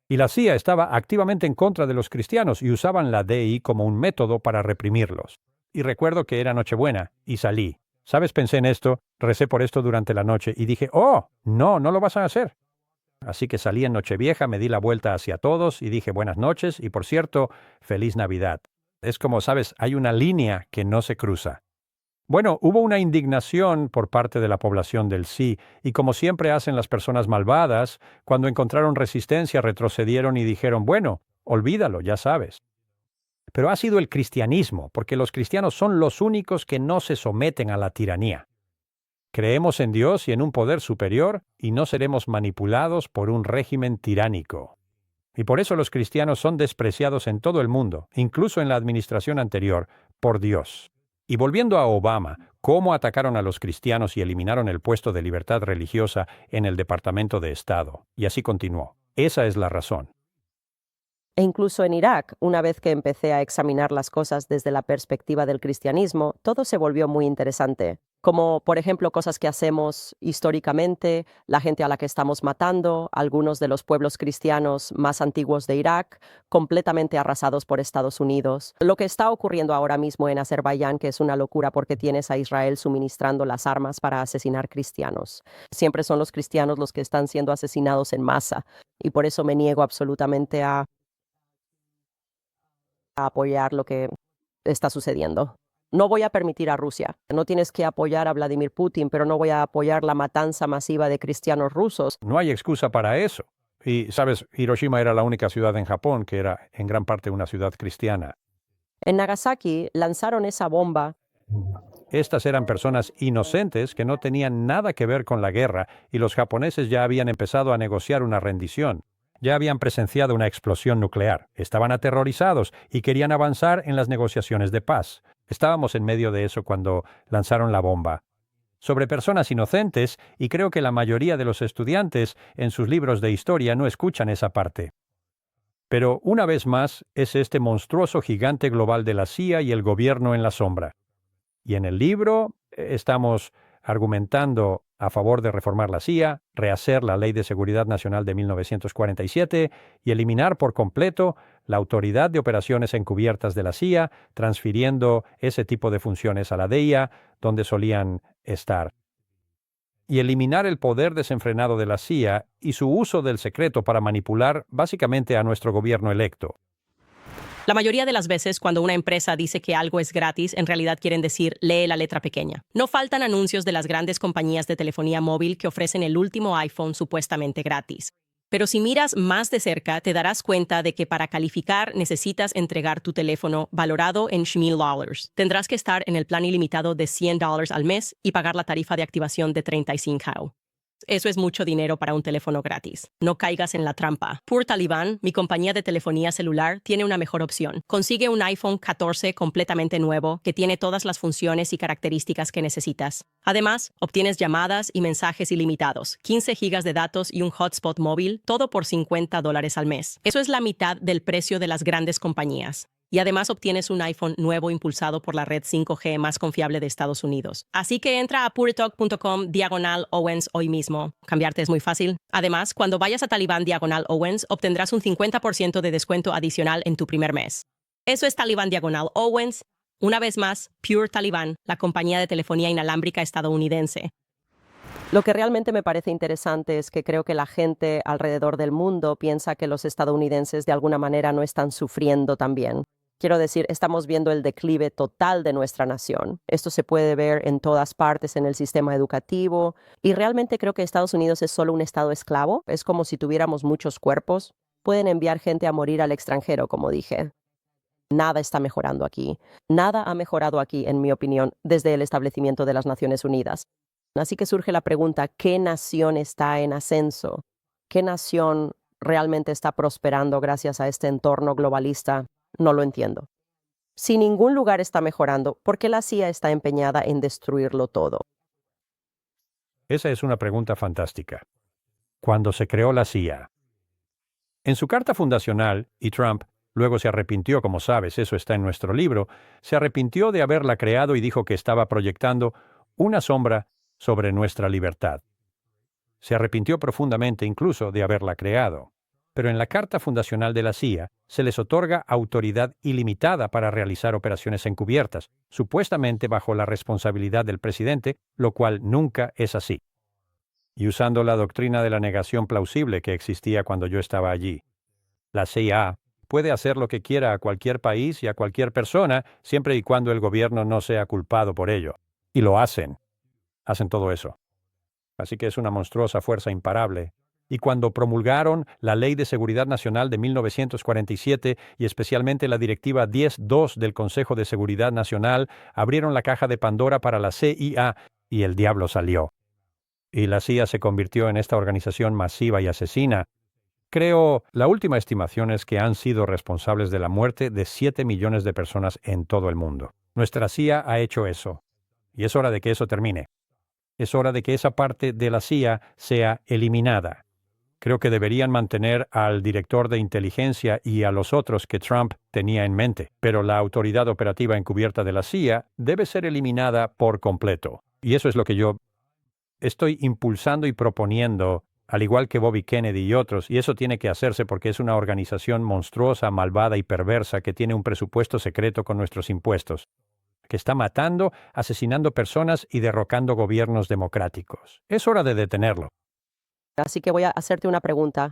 Y la CIA estaba activamente en contra de los cristianos y usaban la DI como un método para reprimirlos. Y recuerdo que era Nochebuena y salí. ¿Sabes? Pensé en esto, recé por esto durante la noche y dije, ¡oh! No lo vas a hacer. Así que salí en Nochevieja, me di la vuelta hacia todos y dije buenas noches y, por cierto, feliz Navidad. Es como, sabes, hay una línea que no se cruza. Bueno, hubo una indignación por parte de la población del sí, y como siempre hacen las personas malvadas, cuando encontraron resistencia retrocedieron y dijeron, bueno, olvídalo, ya sabes. Pero ha sido el cristianismo, porque los cristianos son los únicos que no se someten a la tiranía. Creemos en Dios y en un poder superior y no seremos manipulados por un régimen tiránico. Y por eso los cristianos son despreciados en todo el mundo, incluso en la administración anterior, por Dios. Y volviendo a Obama, cómo atacaron a los cristianos y eliminaron el puesto de libertad religiosa en el Departamento de Estado. Y así continuó. Esa es la razón. E incluso en Irak, una vez que empecé a examinar las cosas desde la perspectiva del cristianismo, todo se volvió muy interesante. Como, por ejemplo, cosas que hacemos históricamente, la gente a la que estamos matando, algunos de los pueblos cristianos más antiguos de Irak, completamente arrasados por Estados Unidos. Lo que está ocurriendo ahora mismo en Azerbaiyán, que es una locura porque tienes a Israel suministrando las armas para asesinar cristianos. Siempre son los cristianos los que están siendo asesinados en masa, y por eso me niego absolutamente a apoyar lo que está sucediendo. No voy a permitir a Rusia. No tienes que apoyar a Vladimir Putin, pero no voy a apoyar la matanza masiva de cristianos rusos. No hay excusa para eso. Y, sabes, Hiroshima era la única ciudad en Japón que era en gran parte una ciudad cristiana. En Nagasaki lanzaron esa bomba. Estas eran personas inocentes que no tenían nada que ver con la guerra y los japoneses ya habían empezado a negociar una rendición. Ya habían presenciado una explosión nuclear. Estaban aterrorizados y querían avanzar en las negociaciones de paz. Estábamos en medio de eso cuando lanzaron la bomba. Sobre personas inocentes, y creo que la mayoría de los estudiantes en sus libros de historia no escuchan esa parte. Pero, una vez más, es este monstruoso gigante global de la CIA y el gobierno en la sombra. Y en el libro estamos argumentando a favor de reformar la CIA, rehacer la Ley de Seguridad Nacional de 1947 y eliminar por completo la Autoridad de Operaciones Encubiertas de la CIA, transfiriendo ese tipo de funciones a la DEA, donde solían estar. Y eliminar el poder desenfrenado de la CIA y su uso del secreto para manipular básicamente a nuestro gobierno electo. La mayoría de las veces, cuando una empresa dice que algo es gratis, en realidad quieren decir, lee la letra pequeña. No faltan anuncios de las grandes compañías de telefonía móvil que ofrecen el último iPhone supuestamente gratis. Pero si miras más de cerca, te darás cuenta de que para calificar necesitas entregar tu teléfono valorado en $1,000. Tendrás que estar en el plan ilimitado de $100 al mes y pagar la tarifa de activación de $35. Eso es mucho dinero para un teléfono gratis. No caigas en la trampa. Pure Taliban, mi compañía de telefonía celular, tiene una mejor opción. Consigue un iPhone 14 completamente nuevo que tiene todas las funciones y características que necesitas. Además, obtienes llamadas y mensajes ilimitados, 15 gigas de datos y un hotspot móvil, todo por $50 al mes. Eso es la mitad del precio de las grandes compañías. Y además obtienes un iPhone nuevo impulsado por la red 5G más confiable de Estados Unidos. Así que entra a puretalk.com/Owens hoy mismo. Cambiarte es muy fácil. Además, cuando vayas a Taliban/Owens, obtendrás un 50% de descuento adicional en tu primer mes. Eso es Taliban/Owens. Una vez más, Pure Taliban, la compañía de telefonía inalámbrica estadounidense. Lo que realmente me parece interesante es que creo que la gente alrededor del mundo piensa que los estadounidenses de alguna manera no están sufriendo también. Quiero decir, estamos viendo el declive total de nuestra nación. Esto se puede ver en todas partes en el sistema educativo y realmente creo que Estados Unidos es solo un estado esclavo. Es como si tuviéramos muchos cuerpos. Pueden enviar gente a morir al extranjero, como dije. Nada está mejorando aquí. Nada ha mejorado aquí, en mi opinión, desde el establecimiento de las Naciones Unidas. Así que surge la pregunta, ¿qué nación está en ascenso? ¿Qué nación realmente está prosperando gracias a este entorno globalista? No lo entiendo. Si ningún lugar está mejorando, ¿por qué la CIA está empeñada en destruirlo todo? Esa es una pregunta fantástica. Cuando se creó la CIA. En su carta fundacional, y Trump luego se arrepintió, como sabes, eso está en nuestro libro, se arrepintió de haberla creado y dijo que estaba proyectando una sombra sobre nuestra libertad. Se arrepintió profundamente incluso de haberla creado. Pero en la Carta Fundacional de la CIA se les otorga autoridad ilimitada para realizar operaciones encubiertas, supuestamente bajo la responsabilidad del presidente, lo cual nunca es así. Y usando la doctrina de la negación plausible que existía cuando yo estaba allí, la CIA puede hacer lo que quiera a cualquier país y a cualquier persona, siempre y cuando el gobierno no sea culpado por ello. Y lo hacen. Hacen todo eso. Así que es una monstruosa fuerza imparable. Y cuando promulgaron la Ley de Seguridad Nacional de 1947 y especialmente la Directiva 10.2 del Consejo de Seguridad Nacional, abrieron la caja de Pandora para la CIA y el diablo salió. Y la CIA se convirtió en esta organización masiva y asesina. Creo, la última estimación es que han sido responsables de la muerte de 7 millones de personas en todo el mundo. Nuestra CIA ha hecho eso. Y es hora de que eso termine. Es hora de que esa parte de la CIA sea eliminada. Creo que deberían mantener al director de inteligencia y a los otros que Trump tenía en mente, pero la autoridad operativa encubierta de la CIA debe ser eliminada por completo. Y eso es lo que yo estoy impulsando y proponiendo, al igual que Bobby Kennedy y otros, y eso tiene que hacerse porque es una organización monstruosa, malvada y perversa que tiene un presupuesto secreto con nuestros impuestos, que está matando, asesinando personas y derrocando gobiernos democráticos. Es hora de detenerlo. Así que voy a hacerte una pregunta.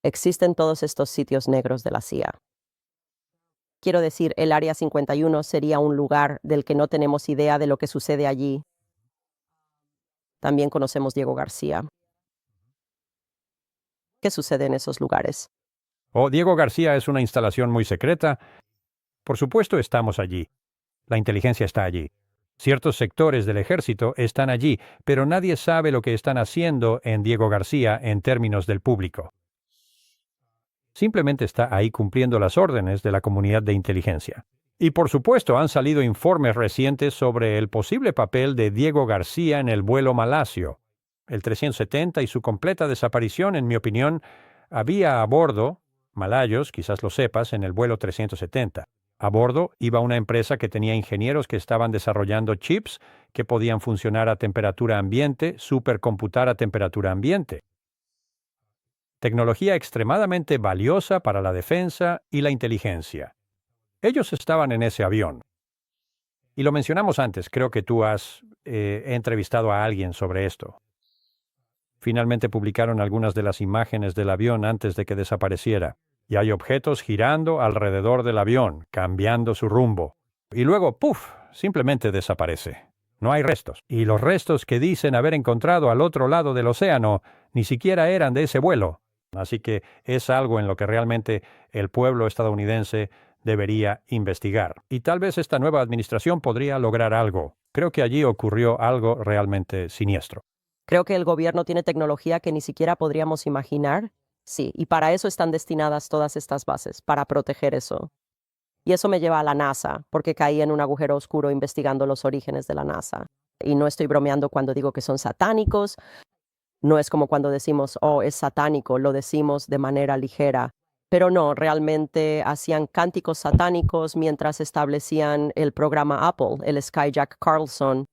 ¿Existen todos estos sitios negros de la CIA? Quiero decir, el Área 51 sería un lugar del que no tenemos idea de lo que sucede allí. También conocemos Diego García. ¿Qué sucede en esos lugares? Diego García es una instalación muy secreta. Por supuesto estamos allí. La inteligencia está allí. Ciertos sectores del ejército están allí, pero nadie sabe lo que están haciendo en Diego García en términos del público. Simplemente está ahí cumpliendo las órdenes de la comunidad de inteligencia. Y por supuesto han salido informes recientes sobre el posible papel de Diego García en el vuelo malasio. El 370 y su completa desaparición, en mi opinión, había a bordo, malayos, quizás lo sepas, en el vuelo 370. A bordo iba una empresa que tenía ingenieros que estaban desarrollando chips que podían funcionar a temperatura ambiente, supercomputar a temperatura ambiente. Tecnología extremadamente valiosa para la defensa y la inteligencia. Ellos estaban en ese avión. Y lo mencionamos antes, creo que tú has entrevistado a alguien sobre esto. Finalmente publicaron algunas de las imágenes del avión antes de que desapareciera. Y hay objetos girando alrededor del avión, cambiando su rumbo. Y luego, ¡puf!, simplemente desaparece. No hay restos. Y los restos que dicen haber encontrado al otro lado del océano ni siquiera eran de ese vuelo. Así que es algo en lo que realmente el pueblo estadounidense debería investigar. Y tal vez esta nueva administración podría lograr algo. Creo que allí ocurrió algo realmente siniestro. Creo que el gobierno tiene tecnología que ni siquiera podríamos imaginar. Sí, y para eso están destinadas todas estas bases, para proteger eso. Y eso me lleva a la NASA, porque caí en un agujero oscuro investigando los orígenes de la NASA. Y no estoy bromeando cuando digo que son satánicos. No es como cuando decimos, oh, es satánico, lo decimos de manera ligera. Pero no, realmente hacían cánticos satánicos mientras establecían el programa Apple, el Skyjack Carlson.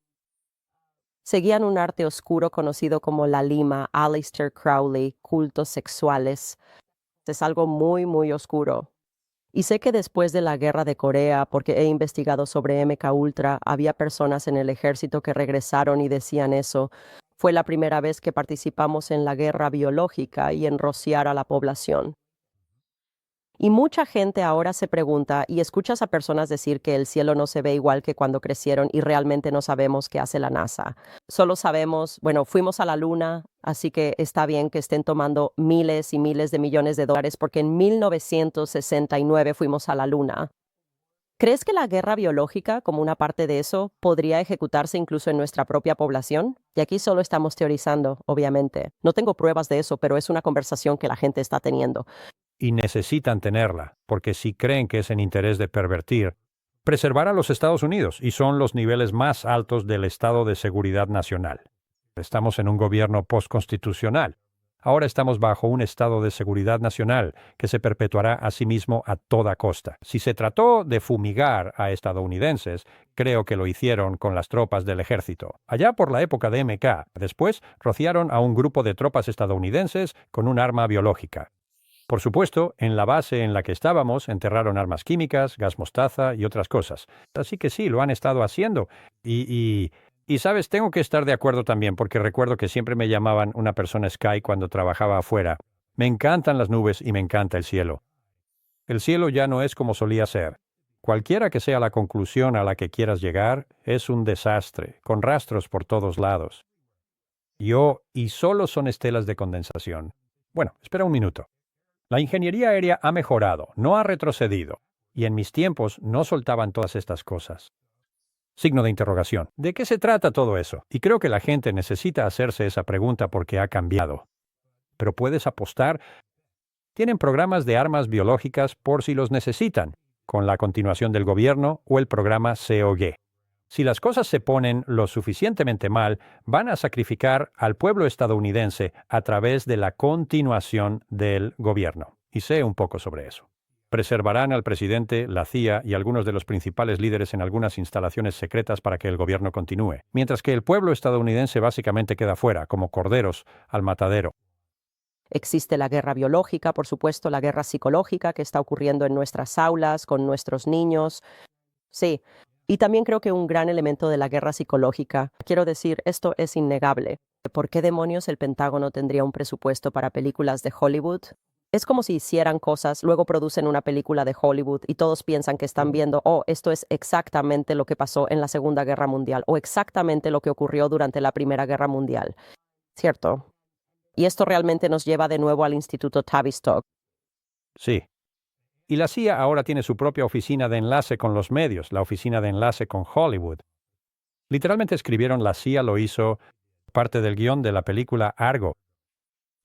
Seguían un arte oscuro conocido como la Lima, Aleister Crowley, cultos sexuales. Es algo muy, muy oscuro. Y sé que después de la guerra de Corea, porque he investigado sobre MK Ultra, había personas en el ejército que regresaron y decían eso. Fue la primera vez que participamos en la guerra biológica y en rociar a la población. Y mucha gente ahora se pregunta, y escuchas a personas decir que el cielo no se ve igual que cuando crecieron y realmente no sabemos qué hace la NASA. Solo sabemos, bueno, fuimos a la Luna, así que está bien que estén tomando miles y miles de millones de dólares porque en 1969 fuimos a la Luna. ¿Crees que la guerra biológica, como una parte de eso, podría ejecutarse incluso en nuestra propia población? Y aquí solo estamos teorizando, obviamente. No tengo pruebas de eso, pero es una conversación que la gente está teniendo. Y necesitan tenerla, porque si creen que es en interés de pervertir, preservar a los Estados Unidos, y son los niveles más altos del estado de seguridad nacional. Estamos en un gobierno postconstitucional. Ahora estamos bajo un estado de seguridad nacional que se perpetuará a sí mismo a toda costa. Si se trató de fumigar a estadounidenses, creo que lo hicieron con las tropas del ejército. Allá por la época de MK, después rociaron a un grupo de tropas estadounidenses con un arma biológica. Por supuesto, en la base en la que estábamos enterraron armas químicas, gas mostaza y otras cosas. Así que sí, lo han estado haciendo. Y sabes, tengo que estar de acuerdo también, porque recuerdo que siempre me llamaban una persona Sky cuando trabajaba afuera. Me encantan las nubes y me encanta el cielo. El cielo ya no es como solía ser. Cualquiera que sea la conclusión a la que quieras llegar, es un desastre, con rastros por todos lados. Y solo son estelas de condensación. Bueno, espera un minuto. La ingeniería aérea ha mejorado, no ha retrocedido, y en mis tiempos no soltaban todas estas cosas. Signo de interrogación. ¿De qué se trata todo eso? Y creo que la gente necesita hacerse esa pregunta porque ha cambiado. Pero puedes apostar. Tienen programas de armas biológicas por si los necesitan, con la continuación del gobierno o el programa COG. Si las cosas se ponen lo suficientemente mal, van a sacrificar al pueblo estadounidense a través de la continuación del gobierno. Y sé un poco sobre eso. Preservarán al presidente, la CIA y algunos de los principales líderes en algunas instalaciones secretas para que el gobierno continúe, mientras que el pueblo estadounidense básicamente queda fuera, como corderos al matadero. Existe la guerra biológica, por supuesto, la guerra psicológica que está ocurriendo en nuestras aulas, con nuestros niños. Sí. Y también creo que un gran elemento de la guerra psicológica, quiero decir, esto es innegable. ¿Por qué demonios el Pentágono tendría un presupuesto para películas de Hollywood? Es como si hicieran cosas, luego producen una película de Hollywood y todos piensan que están viendo, oh, esto es exactamente lo que pasó en la Segunda Guerra Mundial o exactamente lo que ocurrió durante la Primera Guerra Mundial. ¿Cierto? Y esto realmente nos lleva de nuevo al Instituto Tavistock. Sí. Y la CIA ahora tiene su propia oficina de enlace con los medios, la oficina de enlace con Hollywood. Literalmente escribieron la CIA lo hizo parte del guión de la película Argo.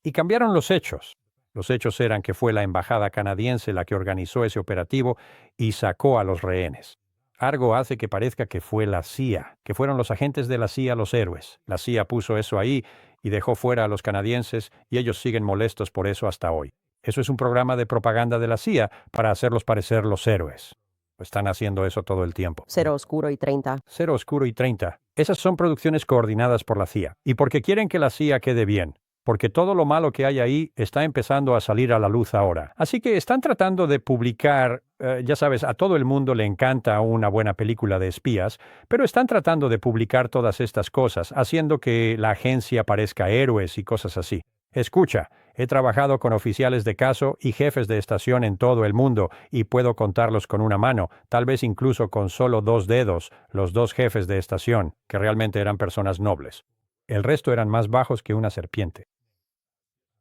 Y cambiaron los hechos. Los hechos eran que fue la embajada canadiense la que organizó ese operativo y sacó a los rehenes. Argo hace que parezca que fue la CIA, que fueron los agentes de la CIA los héroes. La CIA puso eso ahí y dejó fuera a los canadienses y ellos siguen molestos por eso hasta hoy. Eso es un programa de propaganda de la CIA para hacerlos parecer los héroes. Están haciendo eso todo el tiempo. Cero Oscuro y 30. Cero Oscuro y 30. Esas son producciones coordinadas por la CIA. Y porque quieren que la CIA quede bien. Porque todo lo malo que hay ahí está empezando a salir a la luz ahora. Así que están tratando de publicar, ya sabes, a todo el mundo le encanta una buena película de espías, pero están tratando de publicar todas estas cosas, haciendo que la agencia parezca héroes y cosas así. Escucha, he trabajado con oficiales de caso y jefes de estación en todo el mundo y puedo contarlos con una mano, tal vez incluso con solo 2 dedos, los 2 jefes de estación, que realmente eran personas nobles. El resto eran más bajos que una serpiente.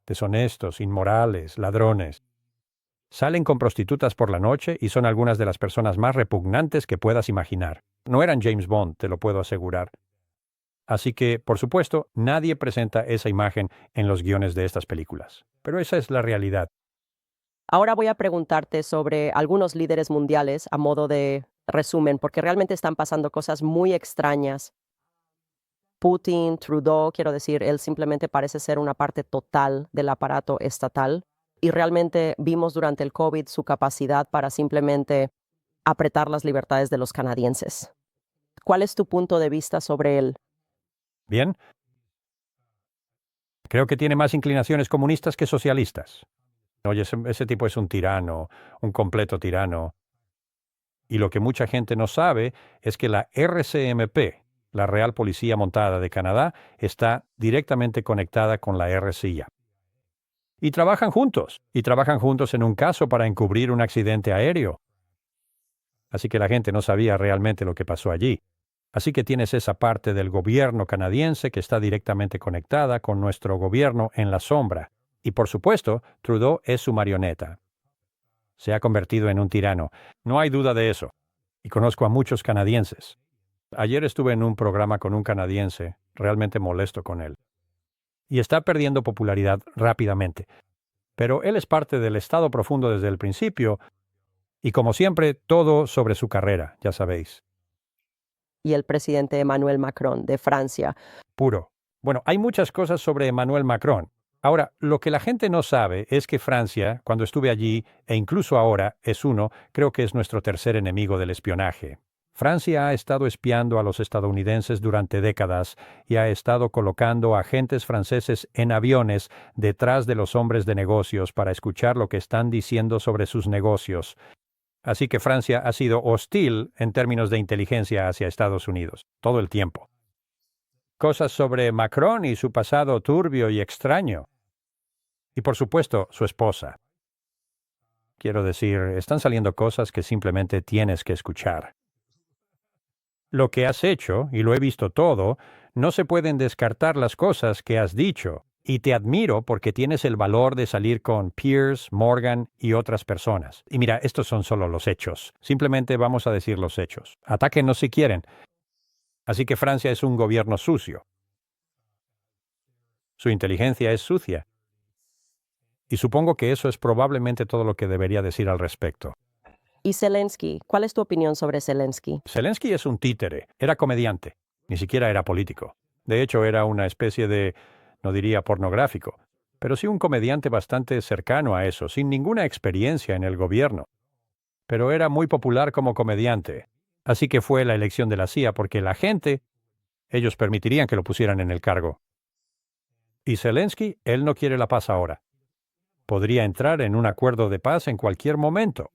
Deshonestos, inmorales, ladrones. Salen con prostitutas por la noche y son algunas de las personas más repugnantes que puedas imaginar. No eran James Bond, te lo puedo asegurar. Así que, por supuesto, nadie presenta esa imagen en los guiones de estas películas. Pero esa es la realidad. Ahora voy a preguntarte sobre algunos líderes mundiales a modo de resumen, porque realmente están pasando cosas muy extrañas. Putin, Trudeau, quiero decir, él simplemente parece ser una parte total del aparato estatal y realmente vimos durante el COVID su capacidad para simplemente apretar las libertades de los canadienses. ¿Cuál es tu punto de vista sobre él? Bien, creo que tiene más inclinaciones comunistas que socialistas. Oye, ese tipo es un tirano, un completo tirano. Y lo que mucha gente no sabe es que la RCMP, la Real Policía Montada de Canadá, está directamente conectada con la RCIA. Y trabajan juntos en un caso para encubrir un accidente aéreo. Así que la gente no sabía realmente lo que pasó allí. Así que tienes esa parte del gobierno canadiense que está directamente conectada con nuestro gobierno en la sombra. Y por supuesto, Trudeau es su marioneta. Se ha convertido en un tirano. No hay duda de eso. Y conozco a muchos canadienses. Ayer estuve en un programa con un canadiense, realmente molesto con él. Y está perdiendo popularidad rápidamente. Pero él es parte del Estado profundo desde el principio, y como siempre, todo sobre su carrera, ya sabéis. Y el presidente Emmanuel Macron de Francia. Puro. Bueno, hay muchas cosas sobre Emmanuel Macron. Ahora, lo que la gente no sabe es que Francia, cuando estuve allí, e incluso ahora, creo que es nuestro tercer enemigo del espionaje. Francia ha estado espiando a los estadounidenses durante décadas y ha estado colocando agentes franceses en aviones detrás de los hombres de negocios para escuchar lo que están diciendo sobre sus negocios. Así que Francia ha sido hostil en términos de inteligencia hacia Estados Unidos, todo el tiempo. Cosas sobre Macron y su pasado turbio y extraño. Y por supuesto, su esposa. Quiero decir, están saliendo cosas que simplemente tienes que escuchar. Lo que has hecho, y lo he visto todo, no se pueden descartar las cosas que has dicho, y te admiro porque tienes el valor de salir con Piers, Morgan y otras personas. Y mira, estos son solo los hechos. Simplemente vamos a decir los hechos. Atáquennos si quieren. Así que Francia es un gobierno sucio. Su inteligencia es sucia. Y supongo que eso es probablemente todo lo que debería decir al respecto. Y Zelensky, ¿cuál es tu opinión sobre Zelensky? Zelensky es un títere. Era comediante. Ni siquiera era político. De hecho, era una especie de, no diría pornográfico, pero sí un comediante bastante cercano a eso, sin ninguna experiencia en el gobierno. Pero era muy popular como comediante. Así que fue la elección de la CIA porque la gente, ellos permitirían que lo pusieran en el cargo. Y Zelensky, él no quiere la paz ahora. Podría entrar en un acuerdo de paz en cualquier momento.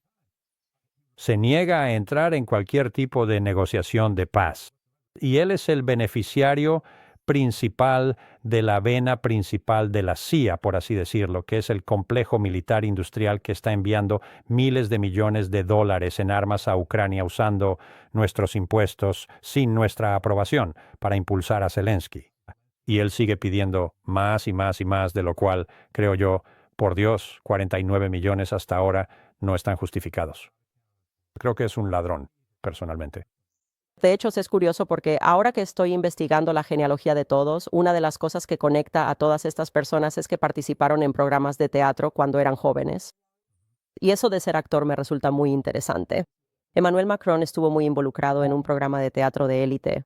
Se niega a entrar en cualquier tipo de negociación de paz. Y él es el beneficiario principal de la vena principal de la CIA, por así decirlo, que es el complejo militar industrial que está enviando miles de millones de dólares en armas a Ucrania usando nuestros impuestos sin nuestra aprobación para impulsar a Zelensky. Y él sigue pidiendo más y más y más, de lo cual, creo yo, por Dios, 49 millones hasta ahora no están justificados. Creo que es un ladrón, personalmente. De hecho, es curioso porque ahora que estoy investigando la genealogía de todos, una de las cosas que conecta a todas estas personas es que participaron en programas de teatro cuando eran jóvenes. Y eso de ser actor me resulta muy interesante. Emmanuel Macron estuvo muy involucrado en un programa de teatro de élite.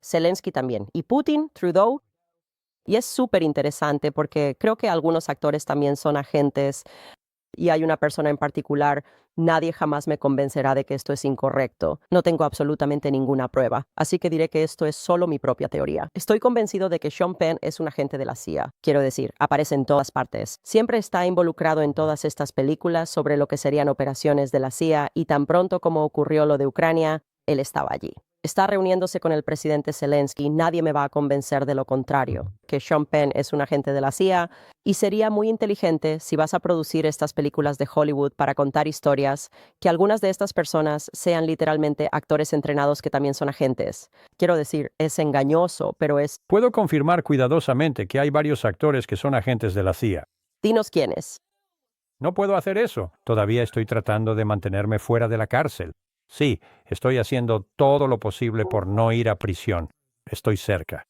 Zelensky también. Y Putin, Trudeau. Y es súper interesante porque creo que algunos actores también son agentes. Y hay una persona en particular, nadie jamás me convencerá de que esto es incorrecto. No tengo absolutamente ninguna prueba, así que diré que esto es solo mi propia teoría. Estoy convencido de que Sean Penn es un agente de la CIA. Quiero decir, aparece en todas partes. Siempre está involucrado en todas estas películas sobre lo que serían operaciones de la CIA y tan pronto como ocurrió lo de Ucrania, él estaba allí. Está reuniéndose con el presidente Zelensky. Nadie me va a convencer de lo contrario, que Sean Penn es un agente de la CIA y sería muy inteligente si vas a producir estas películas de Hollywood para contar historias, que algunas de estas personas sean literalmente actores entrenados que también son agentes. Quiero decir, es engañoso, pero es... Puedo confirmar cuidadosamente que hay varios actores que son agentes de la CIA. Dinos quiénes. No puedo hacer eso. Todavía estoy tratando de mantenerme fuera de la cárcel. Sí, estoy haciendo todo lo posible por no ir a prisión. Estoy cerca.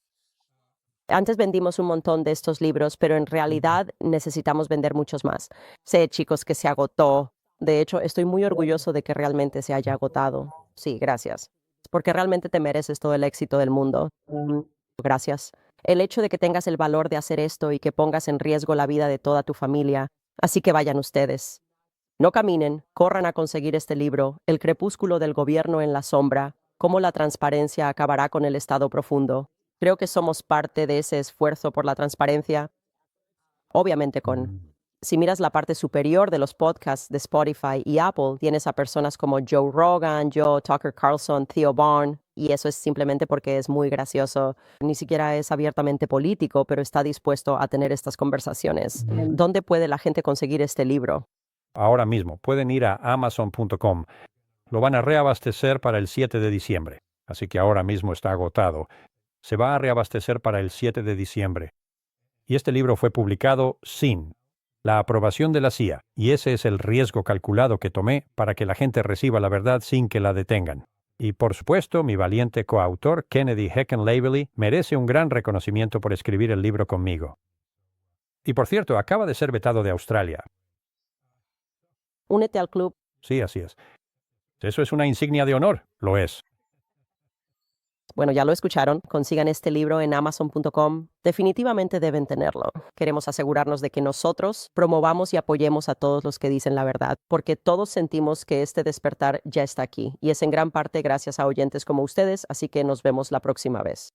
Antes vendimos un montón de estos libros, pero en realidad necesitamos vender muchos más. Sé, chicos, que se agotó. De hecho, estoy muy orgulloso de que realmente se haya agotado. Sí, gracias. Porque realmente te mereces todo el éxito del mundo. Gracias. El hecho de que tengas el valor de hacer esto y que pongas en riesgo la vida de toda tu familia. Así que vayan ustedes. No caminen, corran a conseguir este libro, El crepúsculo del gobierno en la sombra, cómo la transparencia acabará con el Estado profundo. Creo que somos parte de ese esfuerzo por la transparencia. Obviamente si miras la parte superior de los podcasts de Spotify y Apple, tienes a personas como Joe Rogan, Tucker Carlson, Theo Vaughn, y eso es simplemente porque es muy gracioso. Ni siquiera es abiertamente político, pero está dispuesto a tener estas conversaciones. ¿Dónde puede la gente conseguir este libro? Ahora mismo pueden ir a amazon.com. Lo van a reabastecer para el 7 de diciembre. Así que ahora mismo está agotado. Se va a reabastecer para el 7 de diciembre. Y este libro fue publicado sin la aprobación de la CIA, y ese es el riesgo calculado que tomé para que la gente reciba la verdad sin que la detengan. Y por supuesto, mi valiente coautor, Kennedy Heckenlabely, merece un gran reconocimiento por escribir el libro conmigo. Y por cierto, acaba de ser vetado de Australia. Únete al club. Sí, así es. Eso es una insignia de honor. Lo es. Bueno, ya lo escucharon. Consigan este libro en amazon.com. Definitivamente deben tenerlo. Queremos asegurarnos de que nosotros promovamos y apoyemos a todos los que dicen la verdad, porque todos sentimos que este despertar ya está aquí, y es en gran parte gracias a oyentes como ustedes, así que nos vemos la próxima vez.